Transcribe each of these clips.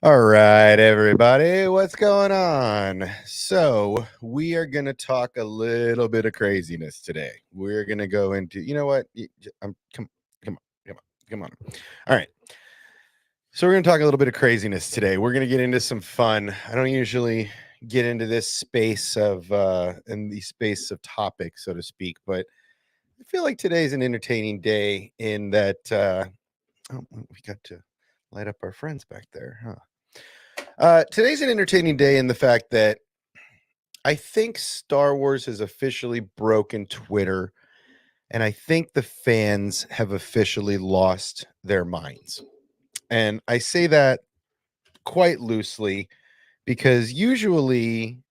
All right, everybody, what's going on? So, we are going to talk a little bit of craziness today. We're going to go into, you know what? Come on, come on, come on. All right. So, we're going to talk a little bit of craziness today. We're going to get into some fun. I don't usually get into this space of, in the space of topics, so to speak, but I feel like today's an entertaining day in that, we got to light up our friends back there, huh? Today's an entertaining day in the fact that I think Star Wars has officially broken Twitter, and I think the fans have officially lost their minds. And I say that quite loosely because usually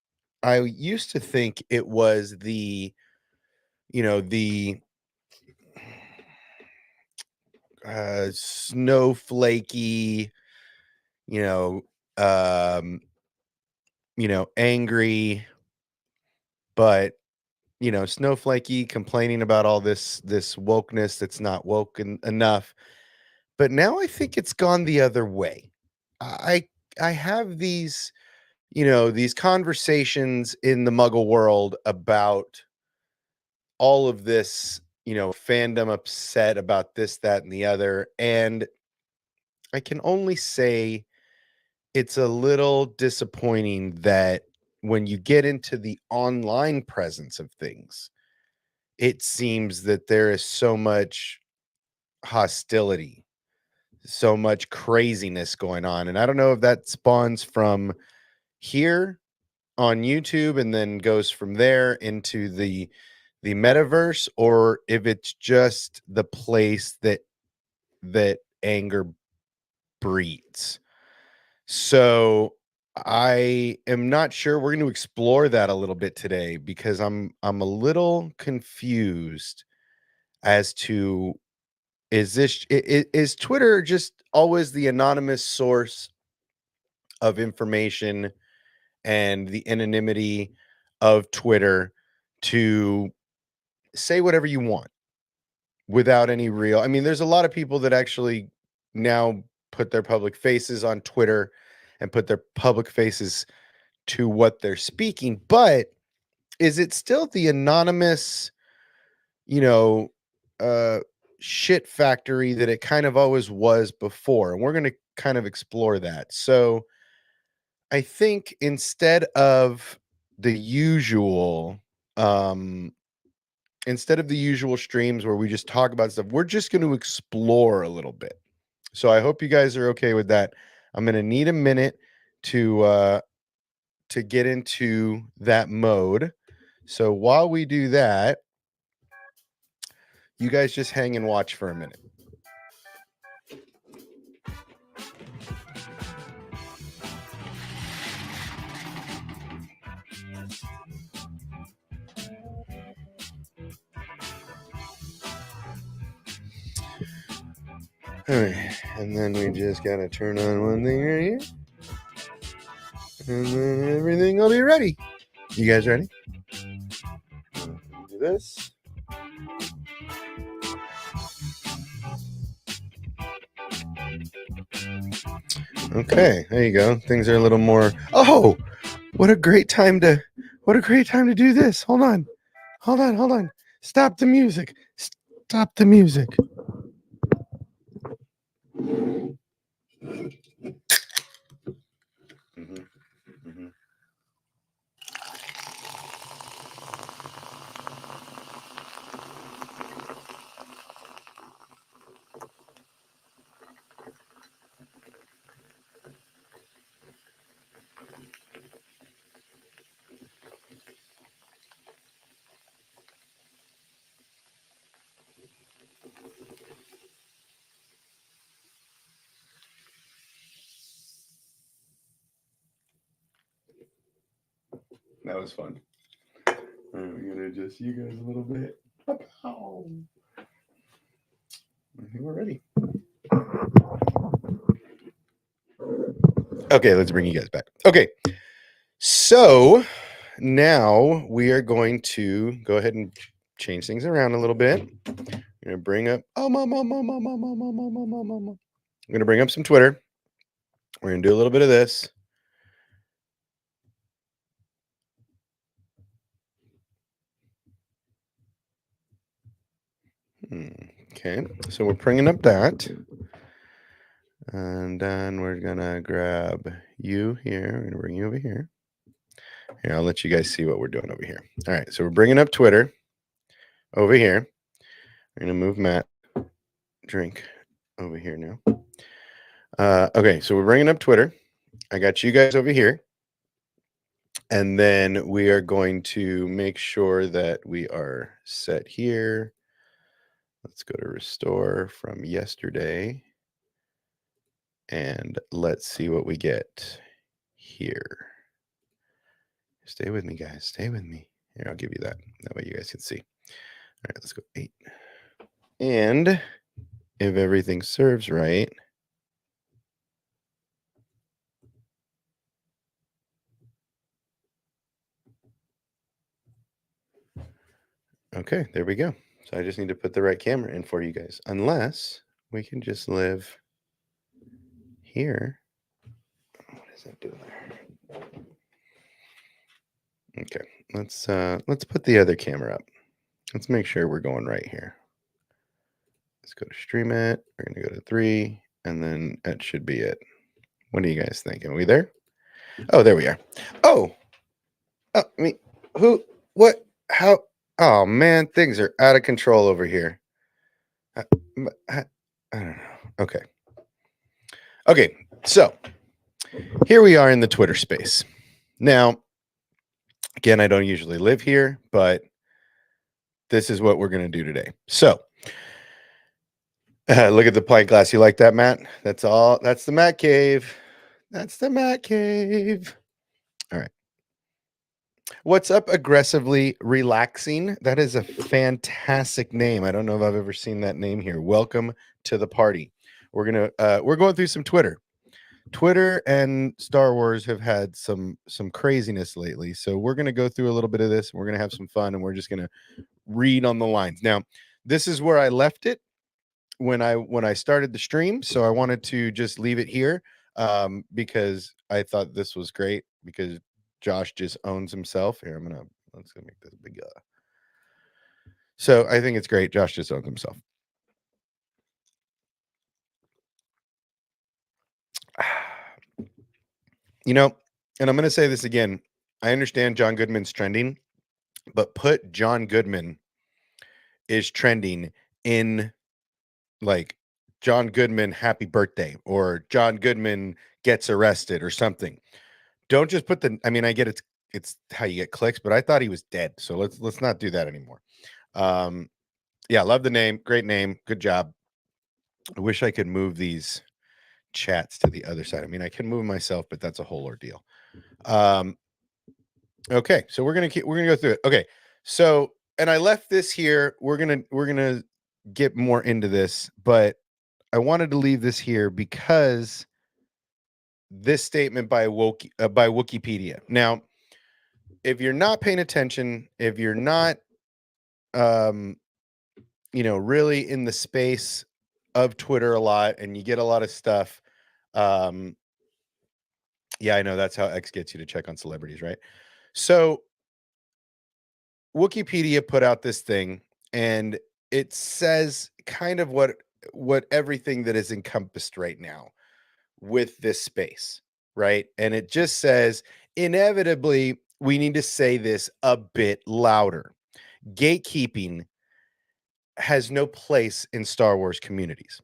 I used to think it was the snowflakey, you know, um, angry, but snowflakey, complaining about all this wokeness that's not enough. But now I think it's gone the other way. I have these conversations in the Muggle world about all of this, fandom upset about this, that, and the other. And I can only say it's a little disappointing that when you get into the online presence of things, it seems that there is so much hostility, so much craziness going on. And I don't know if that spawns from here on YouTube and then goes from there into the metaverse, or if it's just the place that anger breeds. So I am not sure. We're going to explore that a little bit today because I'm a little confused as to, is Twitter just always the anonymous source of information and the anonymity of Twitter to say whatever you want without any real? I mean, there's a lot of people that actually now put their public faces on Twitter and put their public faces to what they're speaking, but is it still the anonymous, you know, uh, shit factory that it kind of always was before? And we're going to kind of explore that. So I think the usual, um, instead of the usual streams where we just talk about stuff, we're just going to explore a little bit. So I hope you guys are okay with that. I'm going to need a minute to get into that mode. So while we do that, you guys just hang and watch for a minute. All right, and then we just gotta turn on one thing right here, and then everything will be ready. You guys ready? Do this. Okay, there you go. Things are a little more. Oh, what a great time to! What a great time to do this. Hold on, hold on, hold on. Stop the music. Stop the music. Mm-hmm. Mm-hmm. That was fun. I'm gonna adjust you guys a little bit. Pow. I think we're ready. Okay, let's bring you guys back. Okay, so now we are going to go ahead and change things around a little bit. I'm gonna bring up I'm gonna bring up some Twitter. We're gonna do a little bit of this. Okay, so we're bringing up that. And then we're gonna grab you here. We're gonna bring you over here. Here, I'll let you guys see what we're doing over here. All right, so we're bringing up Twitter over here. We're gonna move Matt drink over here now. Okay, so we're bringing up Twitter. I got you guys over here. And then we are going to make sure that we are set here. Let's go to restore from yesterday. And let's see what we get here. Stay with me, guys. Stay with me. Here, I'll give you that. That way you guys can see. All right, let's go 8. And if everything serves right, okay, there we go. So I just need to put the right camera in for you guys. Unless we can just live here. What is that doing there? Okay, let's put the other camera up. Let's make sure we're going right here. Let's go to stream it. We're gonna go to 3, and then that should be it. What do you guys think? Are we there? Oh, there we are. Oh, I mean, who? What? How? Oh man, things are out of control over here. I don't know. Okay. Okay. So here we are in the Twitter space. Now, again, I don't usually live here, but this is what we're going to do today. So look at the pint glass. You like that, Matt? That's all. That's the Matt cave. That's the Matt cave. All right. What's up, aggressively relaxing? That is a fantastic name. I don't know if I've ever seen that name here. Welcome to the party. We're going through some Twitter. Twitter and Star Wars have had some craziness lately. So we're gonna go through a little bit of this. We're gonna have some fun, and we're just gonna read on the lines. Now, this is where I left it when I started the stream. So I wanted to just leave it here because I thought this was great because Josh just owns himself. Here, let's go make this big. So I think it's great. Josh just owns himself. You know, and I'm going to say this again. I understand John Goodman's trending, but put John Goodman is trending in like John Goodman happy birthday or John Goodman gets arrested or something. Don't just put the I get it's how you get clicks, but I thought he was dead. So let's not do that anymore. Yeah, love the name. Great name. Good job. I wish I could move these chats to the other side. I can move myself, but that's a whole ordeal. Okay, so we're gonna go through it. Okay, so and I left this here. We're gonna get more into this, but I wanted to leave this here because this statement by by Wikipedia. Now, if you're not paying attention, if you're not, really in the space of Twitter a lot, and you get a lot of stuff, yeah, I know that's how X gets you to check on celebrities, right? So Wikipedia put out this thing, and it says kind of what everything that is encompassed right now with this space, right? And it just says inevitably we need to say this a bit louder. Gatekeeping has no place in Star Wars communities.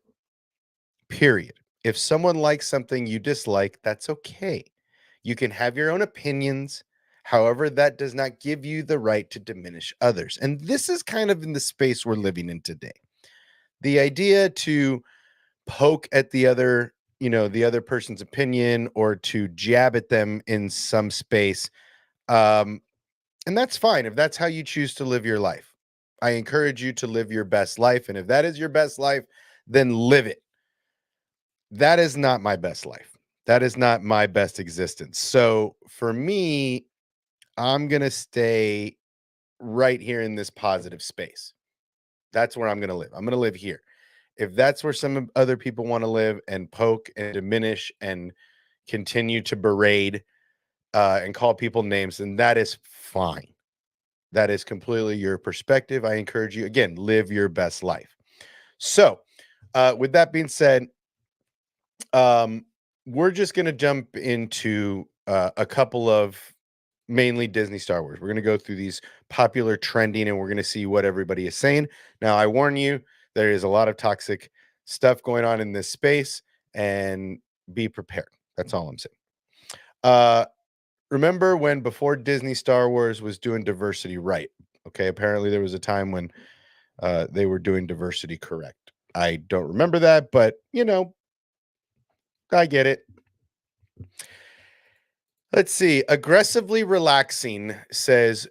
Period. If someone likes something you dislike, that's okay. You can have your own opinions. However, that does not give you the right to diminish others. And this is kind of in the space we're living in today. The idea to poke at the other, the other person's opinion or to jab at them in some space. And that's fine if that's how you choose to live your life. I encourage you to live your best life. And if that is your best life, then live it. That is not my best life. That is not my best existence. So for me, I'm going to stay right here in this positive space. That's where I'm going to live. I'm going to live here. If that's where some other people want to live and poke and diminish and continue to berate and call people names, then that is fine. That is completely your perspective. I encourage you, again, live your best life. So, with that being said, um, we're just going to jump into a couple of mainly Disney Star Wars. We're going to go through these popular trending and we're going to see what everybody is saying. Now, I warn you, there is a lot of toxic stuff going on in this space and be prepared. That's all I'm saying. Uh, remember when before Disney Star Wars was doing diversity right? Okay, apparently there was a time when they were doing diversity correct. I don't remember that, but I get it. Let's see. Aggressively relaxing says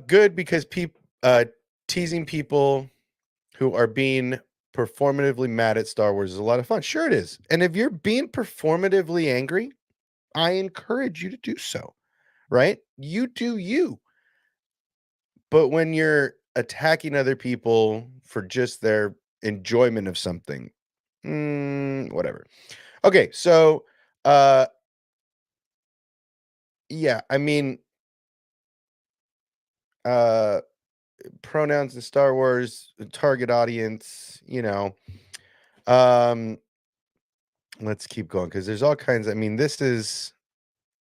good because people teasing people who are being performatively mad at Star Wars is a lot of fun. Sure it is. And if you're being performatively angry, I encourage you to do so. Right? You do you. But when you're attacking other people for just their enjoyment of something, whatever. Okay, so yeah, I mean, uh pronouns in Star Wars, target audience, Um let's keep going because there's all kinds. I mean, this is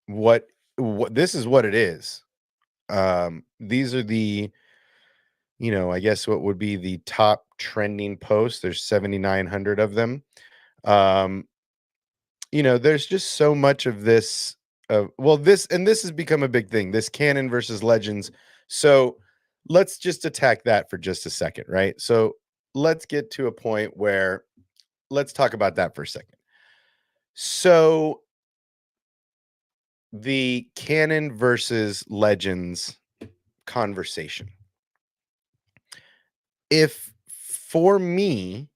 what this is what it is. These are the, I guess what would be the top trending posts. There's 7,900 of them. Um, there's just so much of this. Well, this has become a big thing. This canon versus legends. So let's just attack that for just a second, right? So let's get to a point where let's talk about that for a second. So the canon versus legends conversation. If for me,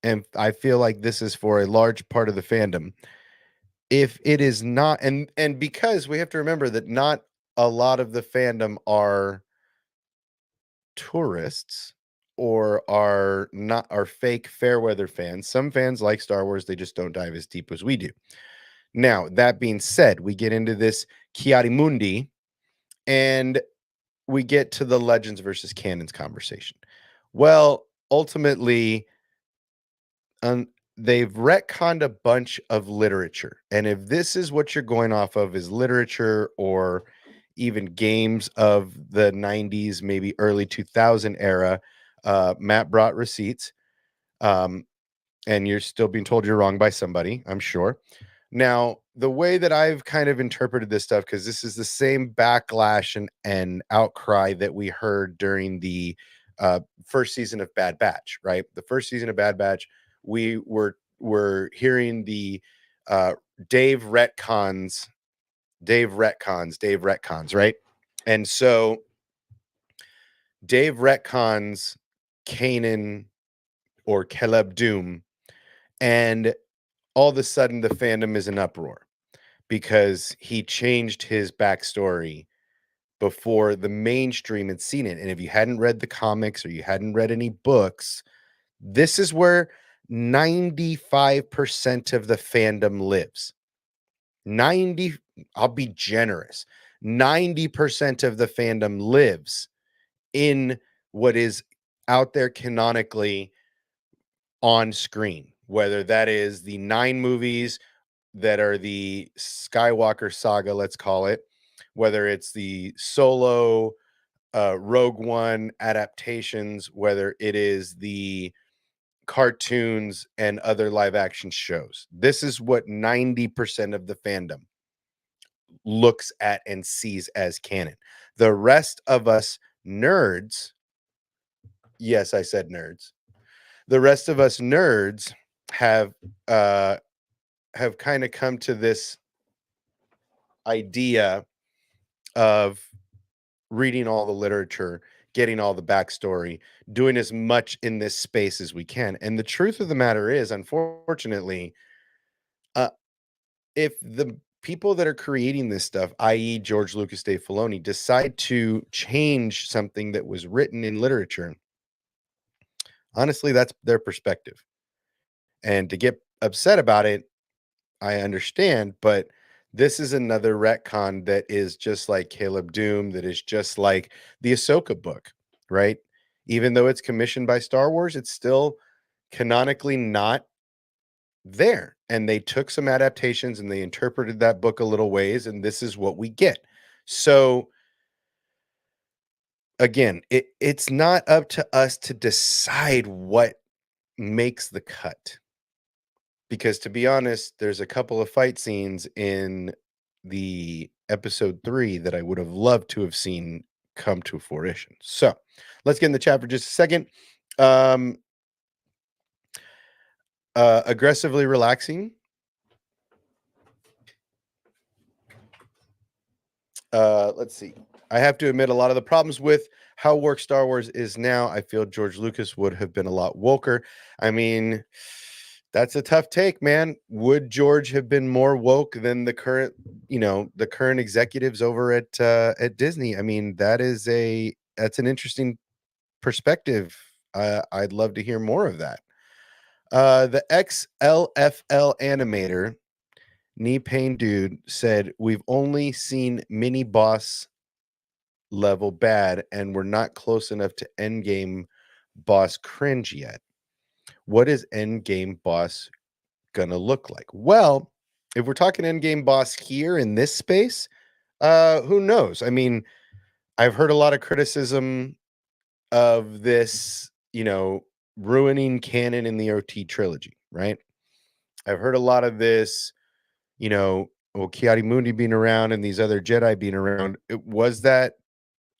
and I feel like this is for a large part of the fandom, if it is not, and because we have to remember that not a lot of the fandom are tourists or are fake fair weather fans. Some fans like Star Wars, they just don't dive as deep as we do. Now, that being said, we get into this Chiari Mundi and we get to the legends versus canons conversation. Well, ultimately, um, they've retconned a bunch of literature. And if this is what you're going off of is literature or even games of the 90s, maybe early 2000 era, Matt brought receipts. Um, and you're still being told you're wrong by somebody, I'm sure. Now, the way that I've kind of interpreted this stuff, because this is the same backlash and outcry that we heard during the first season of Bad Batch, right? The first season of Bad Batch, we were hearing the uh, Dave retcons, Dave retcons, right? And so Dave retcons Kanan or Caleb Doom, and all of a sudden the fandom is in uproar because he changed his backstory before the mainstream had seen it. And if you hadn't read the comics or you hadn't read any books, this is where 95% of the fandom lives. 90, I'll be generous. 90% of the fandom lives in what is out there canonically on screen, whether that is the 9 movies that are the Skywalker saga, let's call it, whether it's the Solo, Rogue One adaptations, whether it is the cartoons and other live action shows. This is what 90% of the fandom looks at and sees as canon. The rest of us nerds, yes, I said nerds. The rest of us nerds have uh have kind of come to this idea of reading all the literature, getting all the backstory, doing as much in this space as we can. And the truth of the matter is, unfortunately, uh, if the people that are creating this stuff, i.e., George Lucas, Dave Filoni, decide to change something that was written in literature, honestly, that's their perspective. And to get upset about it, I understand, but this is another retcon that is just like Caleb Doom, that is just like the Ahsoka book, right? Even though it's commissioned by Star Wars, it's still canonically not there. And they took some adaptations and they interpreted that book a little ways, and this is what we get. So again, it's not up to us to decide what makes the cut. Because to be honest, there's a couple of fight scenes in the episode 3 that I would have loved to have seen come to fruition. So let's get in the chat for just a second. Um, aggressively relaxing. Let's see. I have to admit, a lot of the problems with how work Star Wars is now, I feel George Lucas would have been a lot woker. I mean, that's a tough take, man. Would George have been more woke than the current, the current executives over at Disney? I mean, that's an interesting perspective. I'd love to hear more of that. The XLFL animator, knee pain dude, said we've only seen mini boss level bad, and we're not close enough to endgame boss cringe yet. What is endgame boss gonna look like? Well, if we're talking endgame boss here in this space, who knows? I mean, I've heard a lot of criticism of this, ruining canon in the OT trilogy, right? I've heard a lot of this, well, Mundi being around and these other Jedi being around.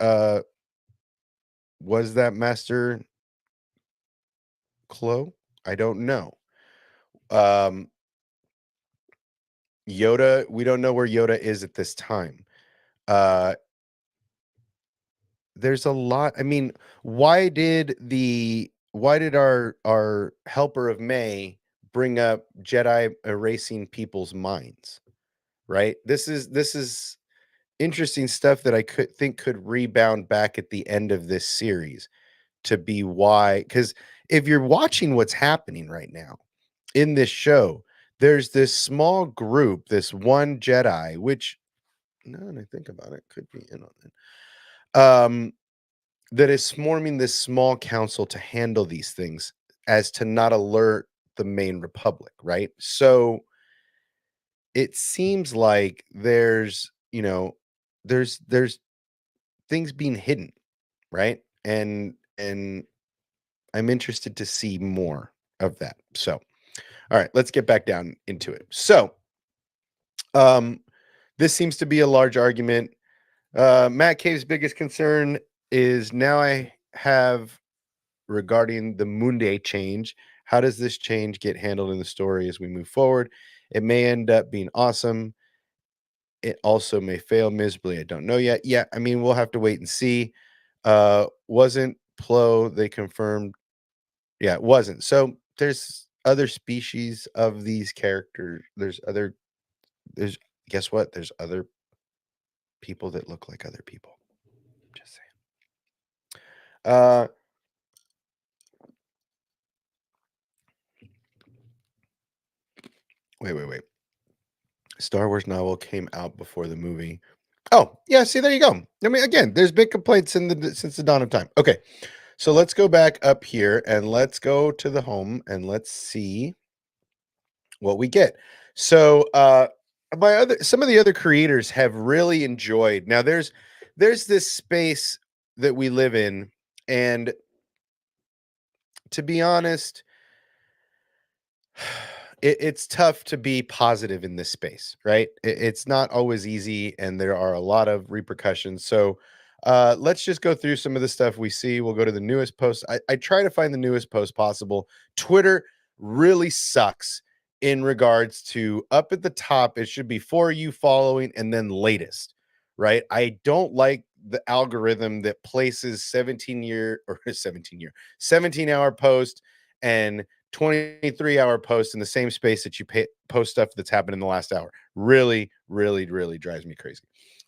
Uh was that Master Clo? I don't know. Um Yoda, we don't know where Yoda is at this time. Uh there's a lot. I mean, why did our helper of May bring up Jedi erasing people's minds, right? This is interesting stuff that I could rebound back at the end of this series to be why, cuz if you're watching what's happening right now in this show, there's this small group, this one Jedi, which now that I think about it, could be in on it. That is swarming this small council to handle these things as to not alert the main republic, right? So it seems like there's things being hidden, right? And I'm interested to see more of that. So, all right, let's get back down into it. So, um this seems to be a large argument. Matt Cave's biggest concern is now I have regarding the Munde change. How does this change get handled in the story as we move forward? It may end up being awesome. It also may fail miserably. I don't know yet. Yeah, I mean, we'll have to wait and see. Wasn't Plo, they confirmed. Yeah, it wasn't. So there's other species of these characters. There's guess what? There's other people that look like other people. Just saying. Uh wait. Star Wars novel came out before the movie. Oh, yeah, see, there you go. I mean, again, there's been complaints since the dawn of time. Okay, so let's go back up here and let's go to the home and let's see what we get. So, some of the other creators have really enjoyed. Now, there's this space that we live in, and to be honest, it's tough to be positive in this space, right? It's not always easy, and there are a lot of repercussions. So, let's just go through some of the stuff we see. We'll go to the newest post. I try to find the newest post possible. Twitter really sucks in regards to up at the top. It should be for you following and then latest, right? I don't like the algorithm that places 17-hour post and 23-hour post in the same space that you post stuff that's happened in the last hour. Really, really, really drives me crazy.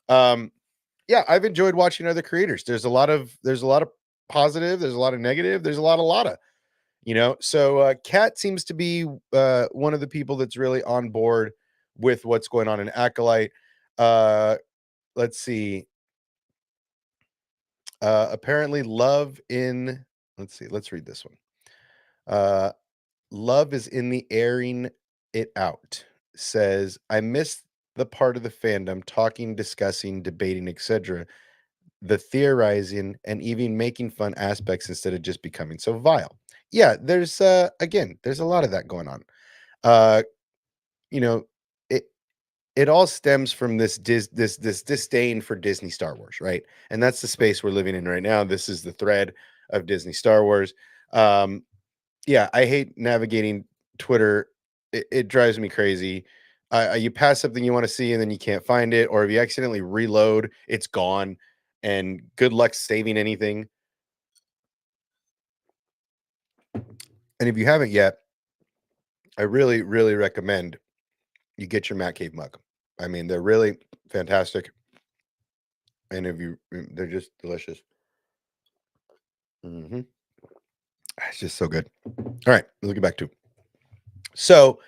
Yeah, I've enjoyed watching other creators. There's a lot of positive, there's a lot of negative, there's a lot of So Kat seems to be one of the people that's really on board with what's going on in Acolyte. uh let's see. Apparently love in let's see, let's read this one. uh Love is in the airing it out. Says, I missed the part of the fandom talking, discussing, debating, etc. The theorizing and even making fun aspects instead of just becoming so vile. Yeah, there's again, there's a lot of that going on. Uh, you know, it it all stems from this disdain for Disney Star Wars, right? And that's the space we're living in right now. This is the thread of Disney Star Wars. Um, yeah, I hate navigating Twitter. It drives me crazy. You pass something you want to see and then you can't find it, or if you accidentally reload, it's gone. And good luck saving anything. And if you haven't yet, I really, really recommend you get your Matt Cave mug. I mean, they're really fantastic, and they're just delicious. Hmm. It's just so good. All right, let's get back to. So,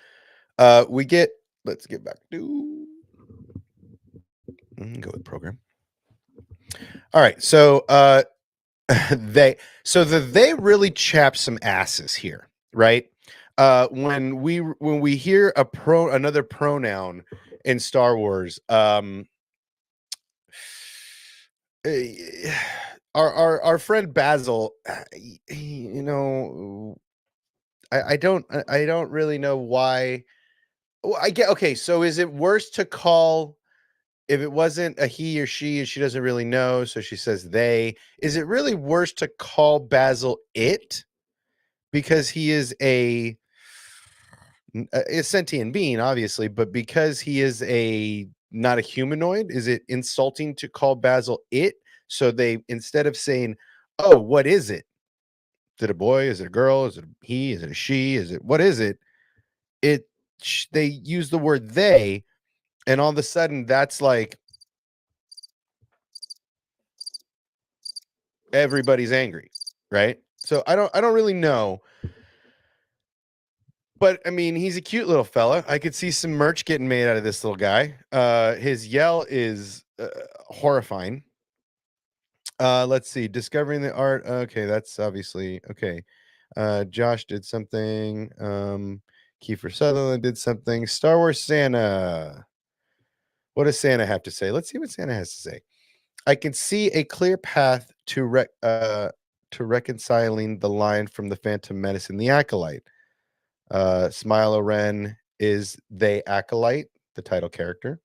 we get. Let's get back to. Go with program. All right, so they really chap some asses here, right? When we hear another pronoun in Star Wars, eh, our friend Basil, you know, I don't really know why. Well, I get okay. So is it worse to call if it wasn't a he or she and she doesn't really know, so she says they? Is it really worse to call Basil it because he is a sentient being, obviously, but because he is a not a humanoid, is it insulting to call Basil it? So they, instead of saying, "Oh, what is it? Is it a boy? Is it a girl? Is it a he? Is it a she? Is it what is it?" It they use the word they, and all of a sudden that's like everybody's angry, right? So I don't really know. But I mean, he's a cute little fella. I could see some merch getting made out of this little guy. His yell is horrifying. Let's see. Discovering the art. Okay, that's obviously okay. Josh did something. Kiefer Sutherland did something. Star Wars Santa. What does Santa have to say? Let's see what Santa has to say. I can see a clear path to reconciling the line from the Phantom Menace and the Acolyte. Smile Ren is they Acolyte, the title character.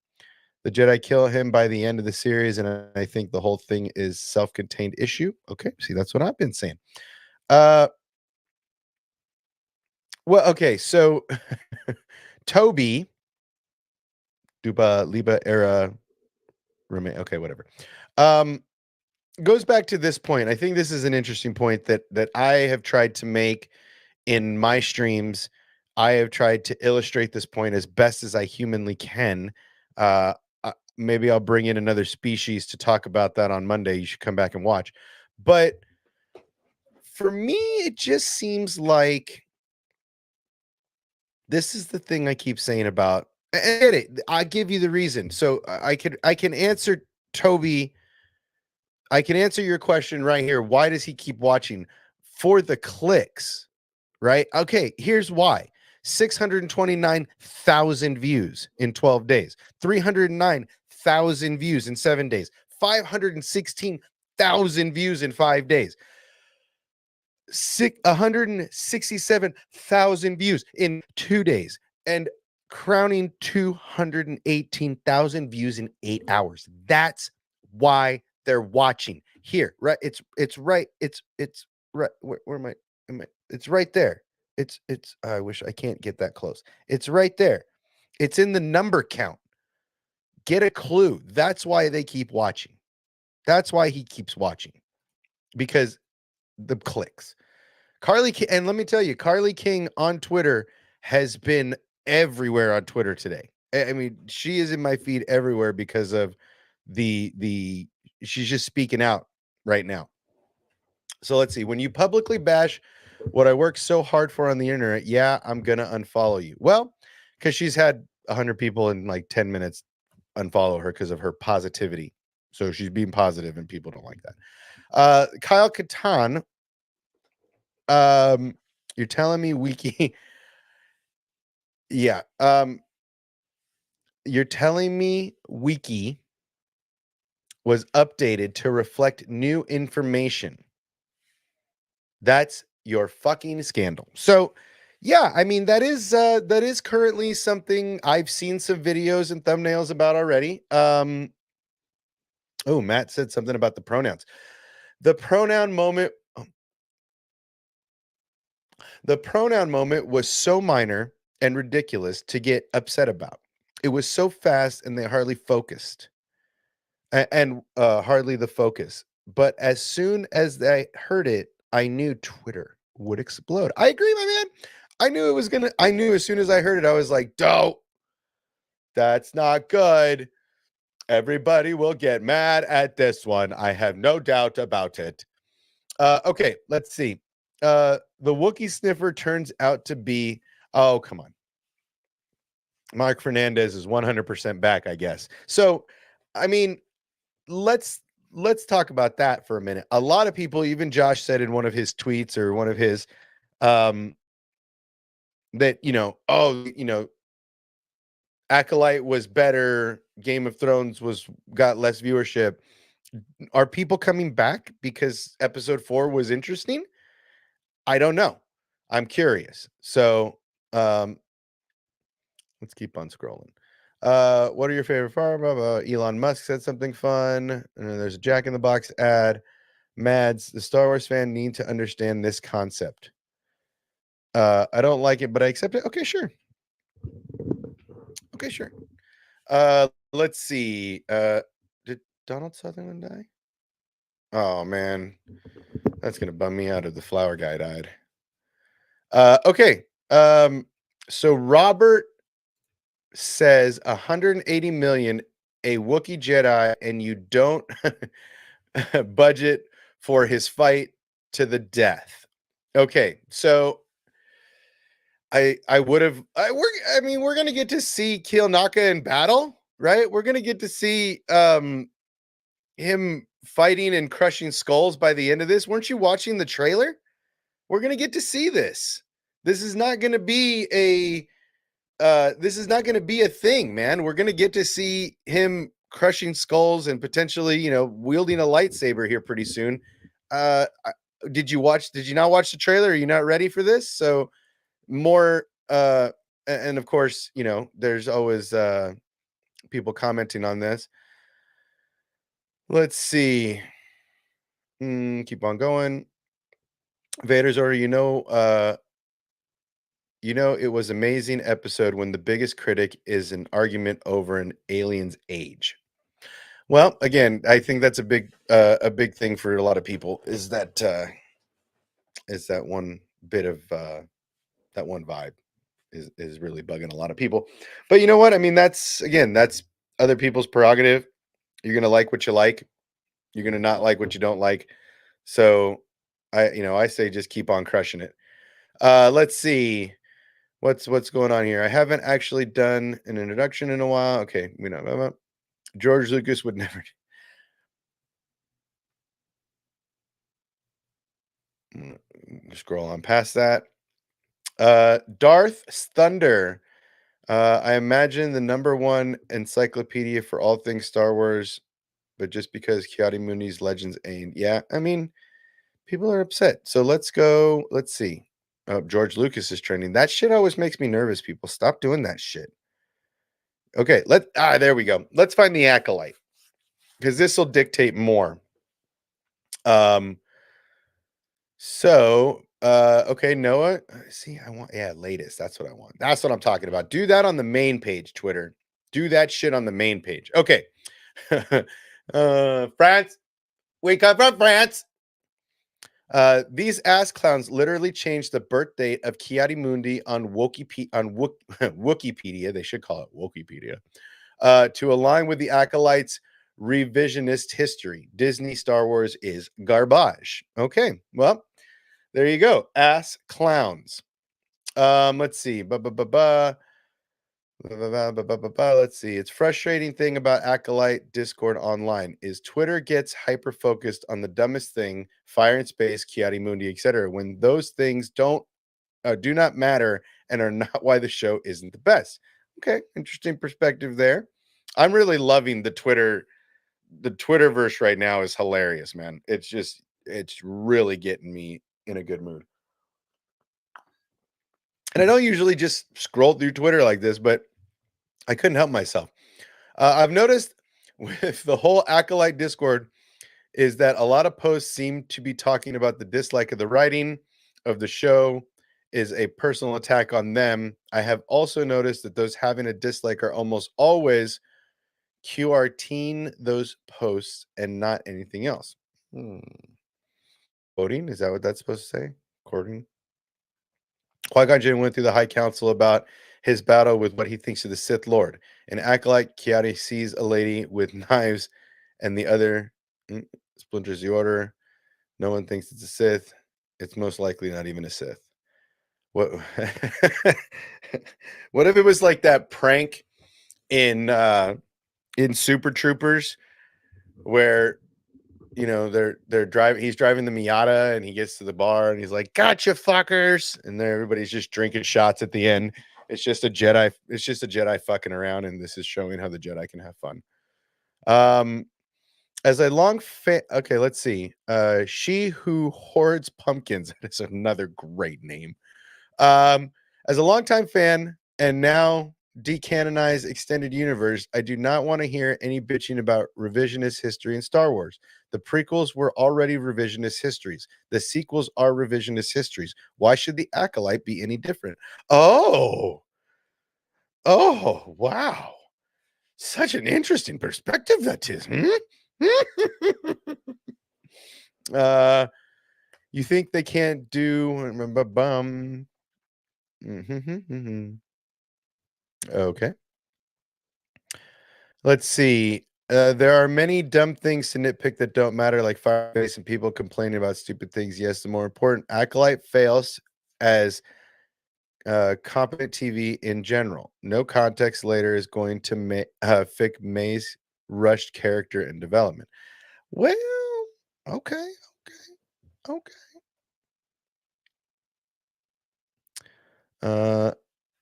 The Jedi kill him by the end of the series, and I think the whole thing is self-contained issue. Okay, see, that's what I've been saying. Uh, well, okay, so Toby, Duba Liba era roommate. Okay, whatever. Um, Goes back to this point. I think this is an interesting point that I have tried to make in my streams. I have tried to illustrate this point as best as I humanly can. Maybe I'll bring in another species to talk about that on Monday. You should come back and watch. But for me, it just seems like this is the thing I keep saying about. I get it. I give you the reason. So I can answer Toby. I can answer your question right here. Why does he keep watching? For the clicks, right? Okay, here's why. 629,000 views in 12 days, 309,000 views in 7 days, 516,000 views in 5 days, 167,000 views in 2 days, and crowning 218,000 views in 8 hours. That's why they're watching here, right? It's right. It's right. Where am I? It's right there. It's I wish I can't get that close. It's right there. It's in the number count. Get a clue. That's why they keep watching. That's why he keeps watching, because the clicks. And let me tell you, Carly King on Twitter has been everywhere on Twitter today. I mean, she is in my feed everywhere because of the she's just speaking out right now. So let's see. When you publicly bash What I work so hard for on the internet, yeah, I'm gonna unfollow you. Well, because she's had 100 people in like 10 minutes unfollow her because of her positivity. So she's being positive and people don't like that. Kyle Katan, you're telling me Wiki, yeah, you're telling me Wiki was updated to reflect new information. That's your fucking scandal. So, yeah, I mean that is currently something I've seen some videos and thumbnails about already. Oh, Matt said something about the pronouns. The pronoun moment the pronoun moment was so minor and ridiculous to get upset about. It was so fast and they hardly focused. And hardly the focus. But as soon as I heard it, I knew Twitter would explode. I agree, my man. I knew as soon as I heard it, I was like, "Don't. That's not good. Everybody will get mad at this one. I have no doubt about it." Okay, let's see. The Wookiee sniffer turns out to be, oh, come on. Mark Fernandez is 100% back, I guess. So, I mean, let's let's talk about that for a minute. A lot of people, even Josh said in one of his tweets or one of his um that, Acolyte was better, Game of Thrones was got less viewership. Are people coming back because episode 4 was interesting? I don't know. I'm curious. So, let's keep on scrolling. What are your favorite farm? Elon Musk said something fun. And then there's a Jack in the Box ad. Mads, the Star Wars fan need to understand this concept. I don't like it, but I accept it. Okay, sure. Okay, sure. Let's see. Did Donald Sutherland die? Oh man, that's gonna bum me out if the flower guy died. Okay. So Robert says 180 million, a Wookiee Jedi, and you don't budget for his fight to the death. Okay, so I would have I mean we're gonna get to see Keel Naka in battle, right? We're gonna get to see him fighting and crushing skulls by the end of this. Weren't you watching the trailer? We're gonna get to see this. This is not gonna be a this is not gonna be a thing, man. We're gonna get to see him crushing skulls and potentially, wielding a lightsaber here pretty soon. Did you not watch the trailer? Are you not ready for this? So more and of course, there's always people commenting on this. Let's see. Keep on going. Vader's order, it was amazing episode when the biggest critic is an argument over an alien's age. Well, again, I think that's a big thing for a lot of people is that one bit of that one vibe is really bugging a lot of people. But you know what? I mean, that's other people's prerogative. You're gonna like what you like. You're gonna not like what you don't like. So I say just keep on crushing it. Let's see what's going on here. I haven't actually done an introduction in a while. Okay, we know George Lucas would never. Scroll on past that. Darth Thunder. I imagine the number one encyclopedia for all things Star Wars, but just because Kiadi Mooney's Legends ain't. Yeah, I mean, people are upset. So let's go. Let's see. Oh, George Lucas is trending. That shit always makes me nervous. People stop doing that shit. Okay, there we go. Let's find the Acolyte because this will dictate more. Um, okay, Noah. See, latest. That's what I want. That's what I'm talking about. Do that on the main page, Twitter. Do that shit on the main page. Okay. France. We come from France. These ass clowns literally changed the birth date of Kiadi Mundi on Wikipedia. They should call it Wikipedia. To align with the Acolyte's revisionist history. Disney Star Wars is garbage. Okay, well, There you go. Ass clowns. Let's see. Let's see. It's frustrating thing about Acolyte Discord online is Twitter gets hyper focused on the dumbest thing, fire in space, Kiadi Mundi, etc. When those things do not matter and are not why the show isn't the best. Okay, interesting perspective there. I'm really loving the Twitterverse right now is hilarious, man. It's really getting me in a good mood. And I don't usually just scroll through Twitter like this, but I couldn't help myself. I've noticed with the whole Acolyte Discord is that a lot of posts seem to be talking about the dislike of the writing of the show is a personal attack on them. I have also noticed that those having a dislike are almost always QRTing those posts and not anything else. Quoting, is that what that's supposed to say? Quoting. Qui-Gon Jinn went through the High Council about his battle with what he thinks of the Sith Lord. An acolyte, Kiadi sees a lady with knives, and the other splinters the order. No one thinks it's a Sith. It's most likely not even a Sith. What? What if it was like that prank in Super Troopers, where they're driving. He's driving the Miata, and he gets to the bar, and he's like, "Gotcha, fuckers!" And then everybody's just drinking shots at the end. It's just a Jedi. It's just a Jedi fucking around, and this is showing how the Jedi can have fun. As a long fan, okay, let's see. She Who Hoards Pumpkins. That is another great name. As a longtime fan and now decanonized extended universe, I do not want to hear any bitching about revisionist history in Star Wars. The prequels were already revisionist histories. The sequels are revisionist histories. Why should the Acolyte be any different? Oh, wow. Such an interesting perspective that is. You think they can't do okay. Let's see. There are many dumb things to nitpick that don't matter, like Firebase and people complaining about stupid things. Yes, the more important Acolyte fails as competent TV in general. No context later is going to fix May's rushed character and development. Well, okay.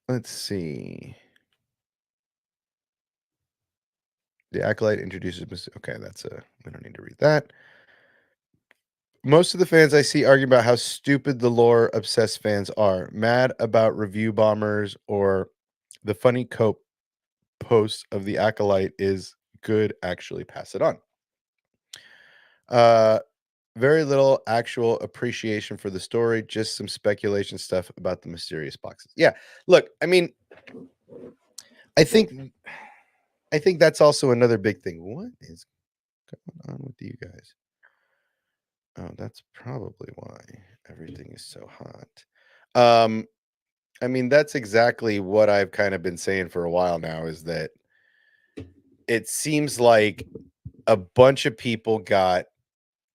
Let's see. The Acolyte introduces. Okay, we don't need to read that. Most of the fans I see arguing about how stupid the lore obsessed fans are, mad about review bombers or the funny cope post of the Acolyte is good. Actually, pass it on. Very little actual appreciation for the story, just some speculation stuff about the mysterious boxes. Yeah, look, I mean, I think that's also another big thing. What is going on with you guys? Oh, that's probably why everything is so hot. I mean, that's exactly what I've kind of been saying for a while now, is that it seems like a bunch of people got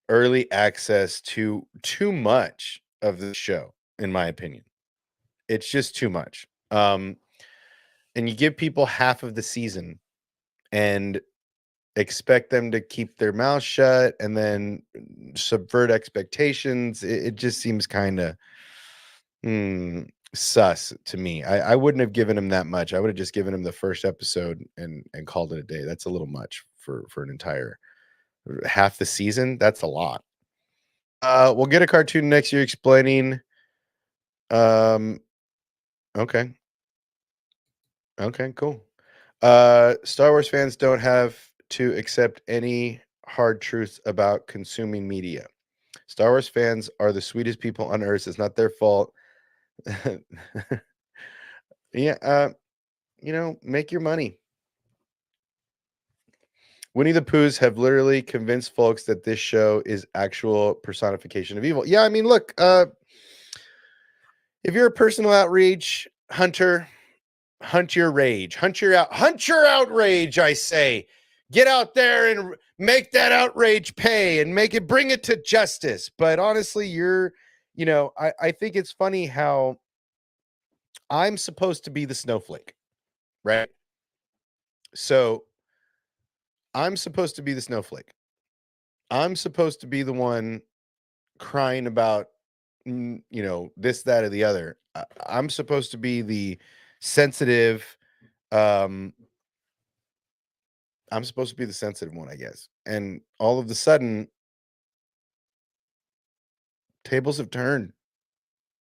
early access to too much of the show, in my opinion. It's just too much. And you give people half of the season and expect them to keep their mouth shut and then subvert expectations. It just seems kind of sus to me. I wouldn't have given him that much. I would have just given him the first episode and called it a day. That's a little much for an entire half the season. That's a lot. We'll get a cartoon next year explaining. Okay, cool. Star Wars fans don't have to accept any hard truths about consuming media. Star Wars fans are the sweetest people on earth. It's not their fault. Yeah, make your money. Winnie the Poohs have literally convinced folks that this show is actual personification of evil. Yeah, I mean, look, if you're a personal outreach hunter, hunt your rage, hunt your outrage. I say, get out there and make that outrage pay and bring it to justice. But honestly, you're I think it's funny how I'm supposed to be the snowflake, right? So I'm supposed to be the snowflake. I'm supposed to be the one crying about, this, that, or the other. I'm supposed to be the sensitive. Um, I'm supposed to be the sensitive one, I guess. And all of a sudden, tables have turned.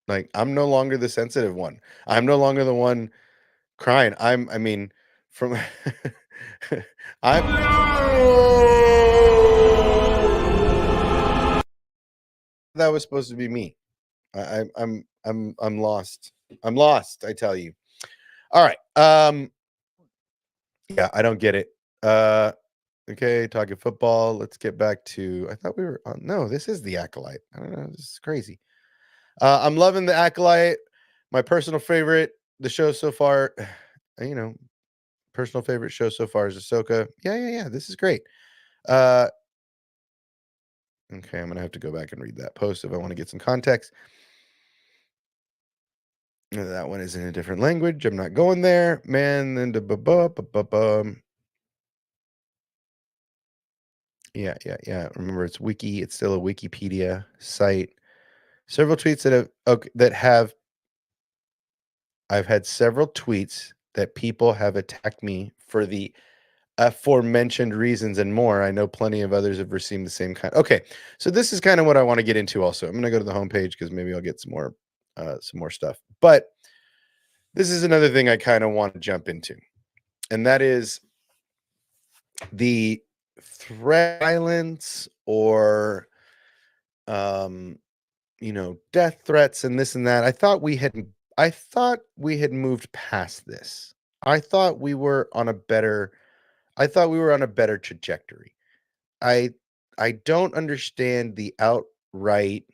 Like, I'm no longer the sensitive one. I'm no longer the one crying. I mean, from I'm that was supposed to be me. I'm lost. I'm lost, I tell you. All right. Yeah, I don't get it. Uh okay, talking football. Let's get back to I thought we were on no, this is the Acolyte. I don't know. This is crazy. I'm loving the Acolyte. My personal favorite, the show so far, you know, personal favorite show so far is Ahsoka. Yeah, yeah, yeah. This is great. Uh okay, I'm gonna have to go back and read that post if I want to get some context. That one is in a different language. I'm not going there. Man, then yeah, yeah, yeah. Remember, it's wiki. It's still a Wikipedia site. Several tweets that have okay, that have I've had several tweets that people have attacked me for the aforementioned reasons and more. I know plenty of others have received the same kind. Okay, so this is kind of what I want to get into. Also, I'm going to go to the homepage because maybe I'll get some more stuff. But this is another thing I kind of want to jump into, and that is the threat violence or um death threats and this and that. I thought we had moved past this. I thought we were on a better I thought we were on a better trajectory. I I don't understand the outright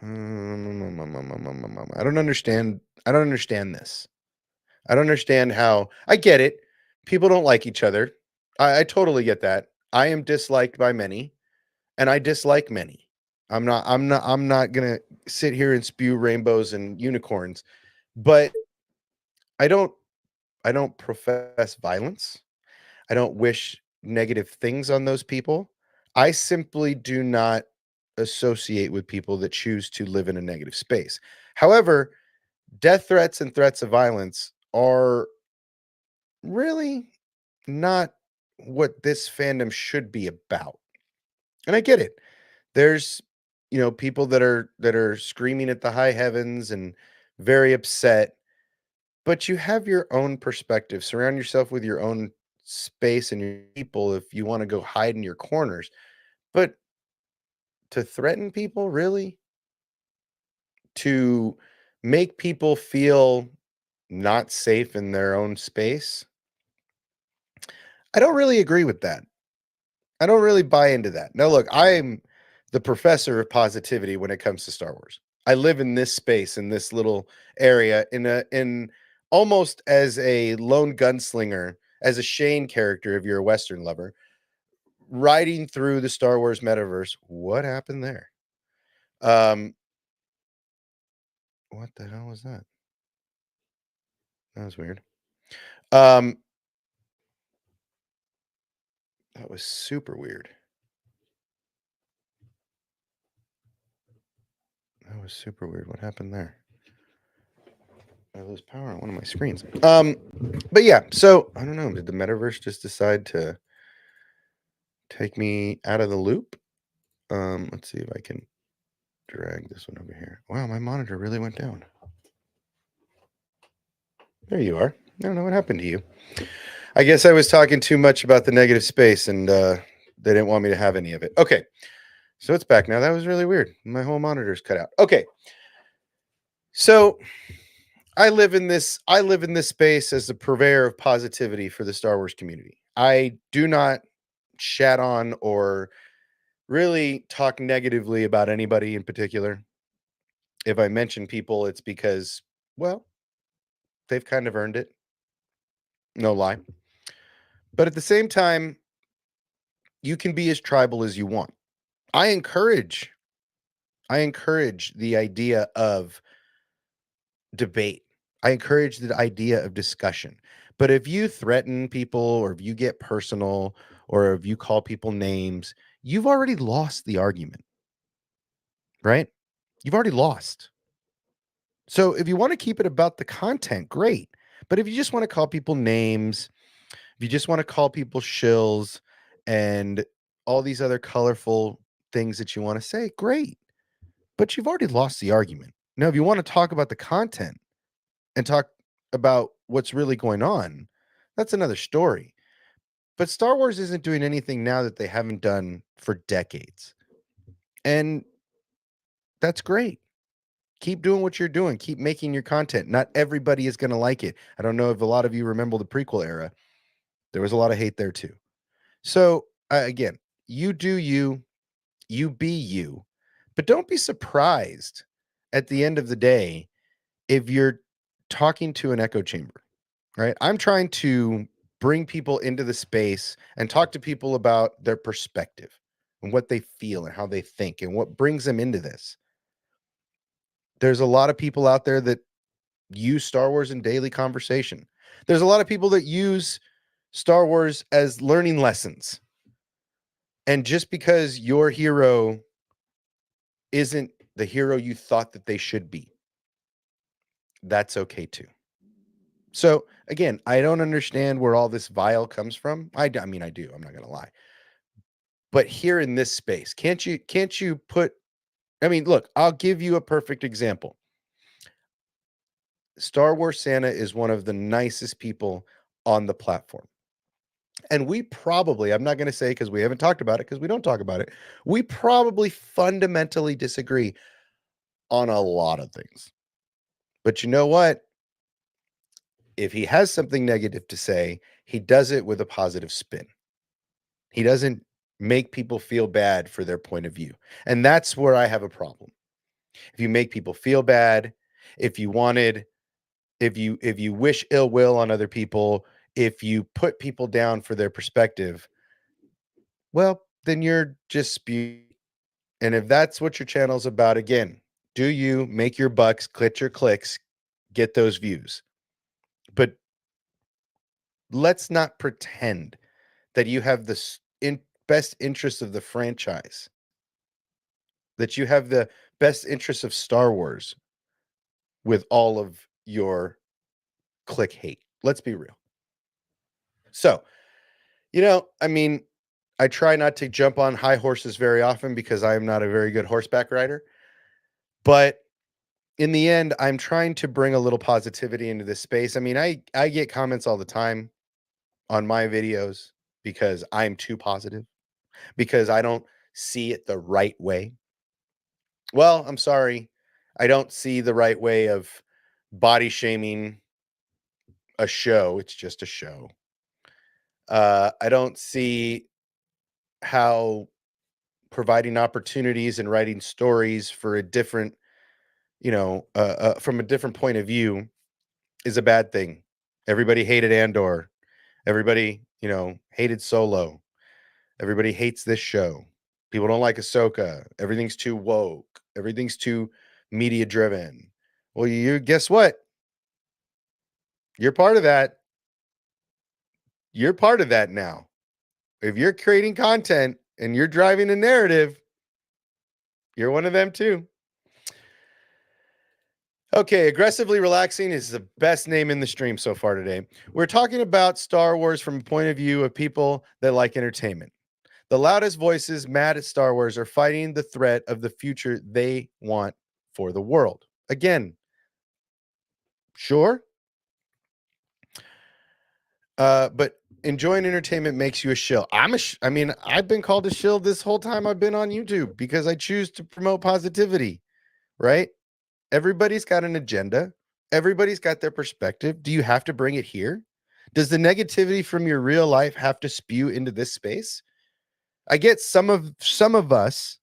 I don't understand this. I don't understand how I get it. People don't like each other. I totally get that. I am disliked by many and I dislike many. I'm not gonna sit here and spew rainbows and unicorns, but I don't I don't profess violence. I don't wish negative things on those people. I simply do not associate with people that choose to live in a negative space. However, death threats and threats of violence are really not what this fandom should be about. And I get it. There's, people that are screaming at the high heavens and very upset, but you have your own perspective. Surround yourself with your own space and your people if you want to go hide in your corners. But to threaten people, really? To make people feel not safe in their own space? I don't really agree with that. I don't really buy into that. Now, look, I'm the professor of positivity when it comes to Star Wars. I live in this space, in this little area, in almost as a lone gunslinger, as a Shane character, if you're a Western lover, riding through the Star Wars metaverse. What happened there? Um, what the hell was that? That was weird. Um, that was super weird. That was super weird. What happened there? I lose power on one of my screens. But yeah, so I don't know. Did the metaverse just decide to take me out of the loop? Let's see if I can drag this one over here. Wow, my monitor really went down. There you are. I don't know what happened to you. I guess I was talking too much about the negative space and they didn't want me to have any of it. Okay. So it's back now. That was really weird. My whole monitor's cut out. Okay. So I live in this space as the purveyor of positivity for the Star Wars community. I do not shat on or really talk negatively about anybody in particular. If I mention people, it's because, well, they've kind of earned it. No lie. But at the same time, you can be as tribal as you want. I encourage I encourage the idea of debate. I encourage the idea of discussion. But if you threaten people or if you get personal or if you call people names, you've already lost the argument, right? You've already lost. So if you want to keep it about the content, great. But if you just want to call people names, if you just want to call people shills and all these other colorful things that you want to say, great. But you've already lost the argument. Now, if you want to talk about the content and talk about what's really going on, that's another story. But Star Wars isn't doing anything now that they haven't done for decades. And that's great. Keep doing what you're doing. Keep making your content. Not everybody is going to like it. I don't know if a lot of you remember the prequel era. There was a lot of hate there too. So, again, you do you, you be you. But don't be surprised at the end of the day if you're talking to an echo chamber, right? I'm trying to bring people into the space and talk to people about their perspective and what they feel and how they think and what brings them into this. There's a lot of people out there that use Star Wars in daily conversation. There's a lot of people that use Star Wars as learning lessons. And just because your hero isn't the hero you thought that they should be, that's okay too. So again, I don't understand where all this vile comes from. I mean, I do. I'm not going to lie. But here in this space, can't you put, I mean, look, I'll give you a perfect example. Star Wars Santa is one of the nicest people on the platform. And we probably, I'm not going to say because we haven't talked about it because we don't talk about it. We probably fundamentally disagree on a lot of things. But you know what? If he has something negative to say, he does it with a positive spin. He doesn't make people feel bad for their point of view. And that's where I have a problem. If you make people feel bad, if you wanted, if you wish ill will on other people, if you put people down for their perspective, well, then you're just spewing. And if that's what your channel's about, again, do you make your bucks, click your clicks, get those views. But let's not pretend that you have the best interest of the franchise, that you have the best interest of Star Wars with all of your click hate. Let's be real. So, I mean, I try not to jump on high horses very often because I am not a very good horseback rider. But in the end, I'm trying to bring a little positivity into this space. I mean, I get comments all the time on my videos because I'm too positive, because I don't see it the right way. Well, I'm sorry. I don't see the right way of body shaming a show. It's just a show. I don't see how providing opportunities and writing stories for a different, from a different point of view is a bad thing. Everybody hated Andor. Everybody, hated Solo. Everybody hates this show. People don't like Ahsoka. Everything's too woke. Everything's too media driven. Well, you guess what? You're part of that. You're part of that now. If you're creating content and you're driving a narrative, you're one of them too. Okay, aggressively relaxing is the best name in the stream so far today. We're talking about Star Wars from a point of view of people that like entertainment. The loudest voices mad at Star Wars are fighting the threat of the future they want for the world. Again, sure. But enjoying entertainment makes you a shill. I mean, I've been called a shill this whole time I've been on YouTube because I choose to promote positivity, right? Everybody's got an agenda. Everybody's got their perspective. Do you have to bring it here? Does the negativity from your real life have to spew into this space? I get some of us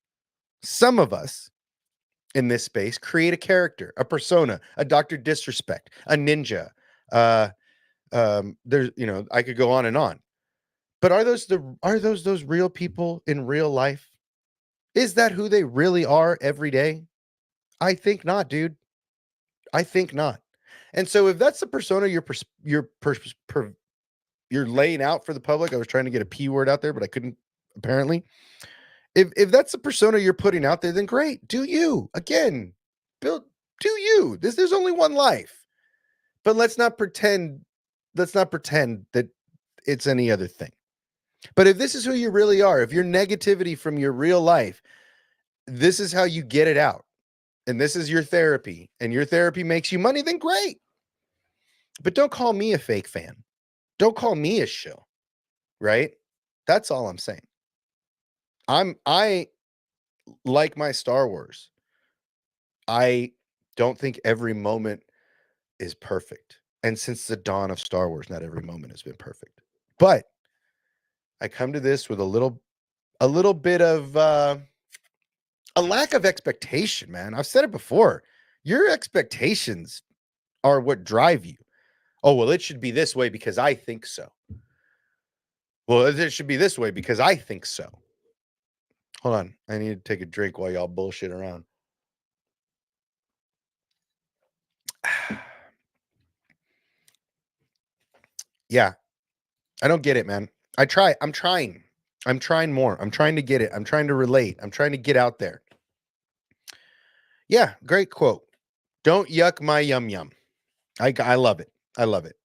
in this space create a character, a persona, a Dr. Disrespect, a ninja. There's, I could go on and on. But are those those real people in real life? Is that who they really are every day? I think not, dude. I think not. And so if that's the persona you're laying out for the public, I was trying to get a P word out there, but I couldn't apparently. If that's the persona you're putting out there, then great. Do you. Again, build do you. There's only one life. But let's not pretend that it's any other thing. But if this is who you really are, if your negativity from your real life, this is how you get it out. And this is your therapy, and your therapy makes you money, then great. But don't call me a fake fan. Don't call me a shill, right? That's all I'm saying. I like my Star Wars. I don't think every moment is perfect. And since the dawn of Star Wars, not every moment has been perfect. But I come to this with a little bit of a lack of expectation, man. I've said it before. Your expectations are what drive you. Oh, well, it should be this way because I think so. Well, it should be this way because I think so. Hold on. I need to take a drink while y'all bullshit around. Yeah. I don't get it, man. I'm trying. I'm trying more. I'm trying to get it. I'm trying to relate. I'm trying to get out there. Yeah, great quote. Don't yuck my yum yum. I love it. I love it.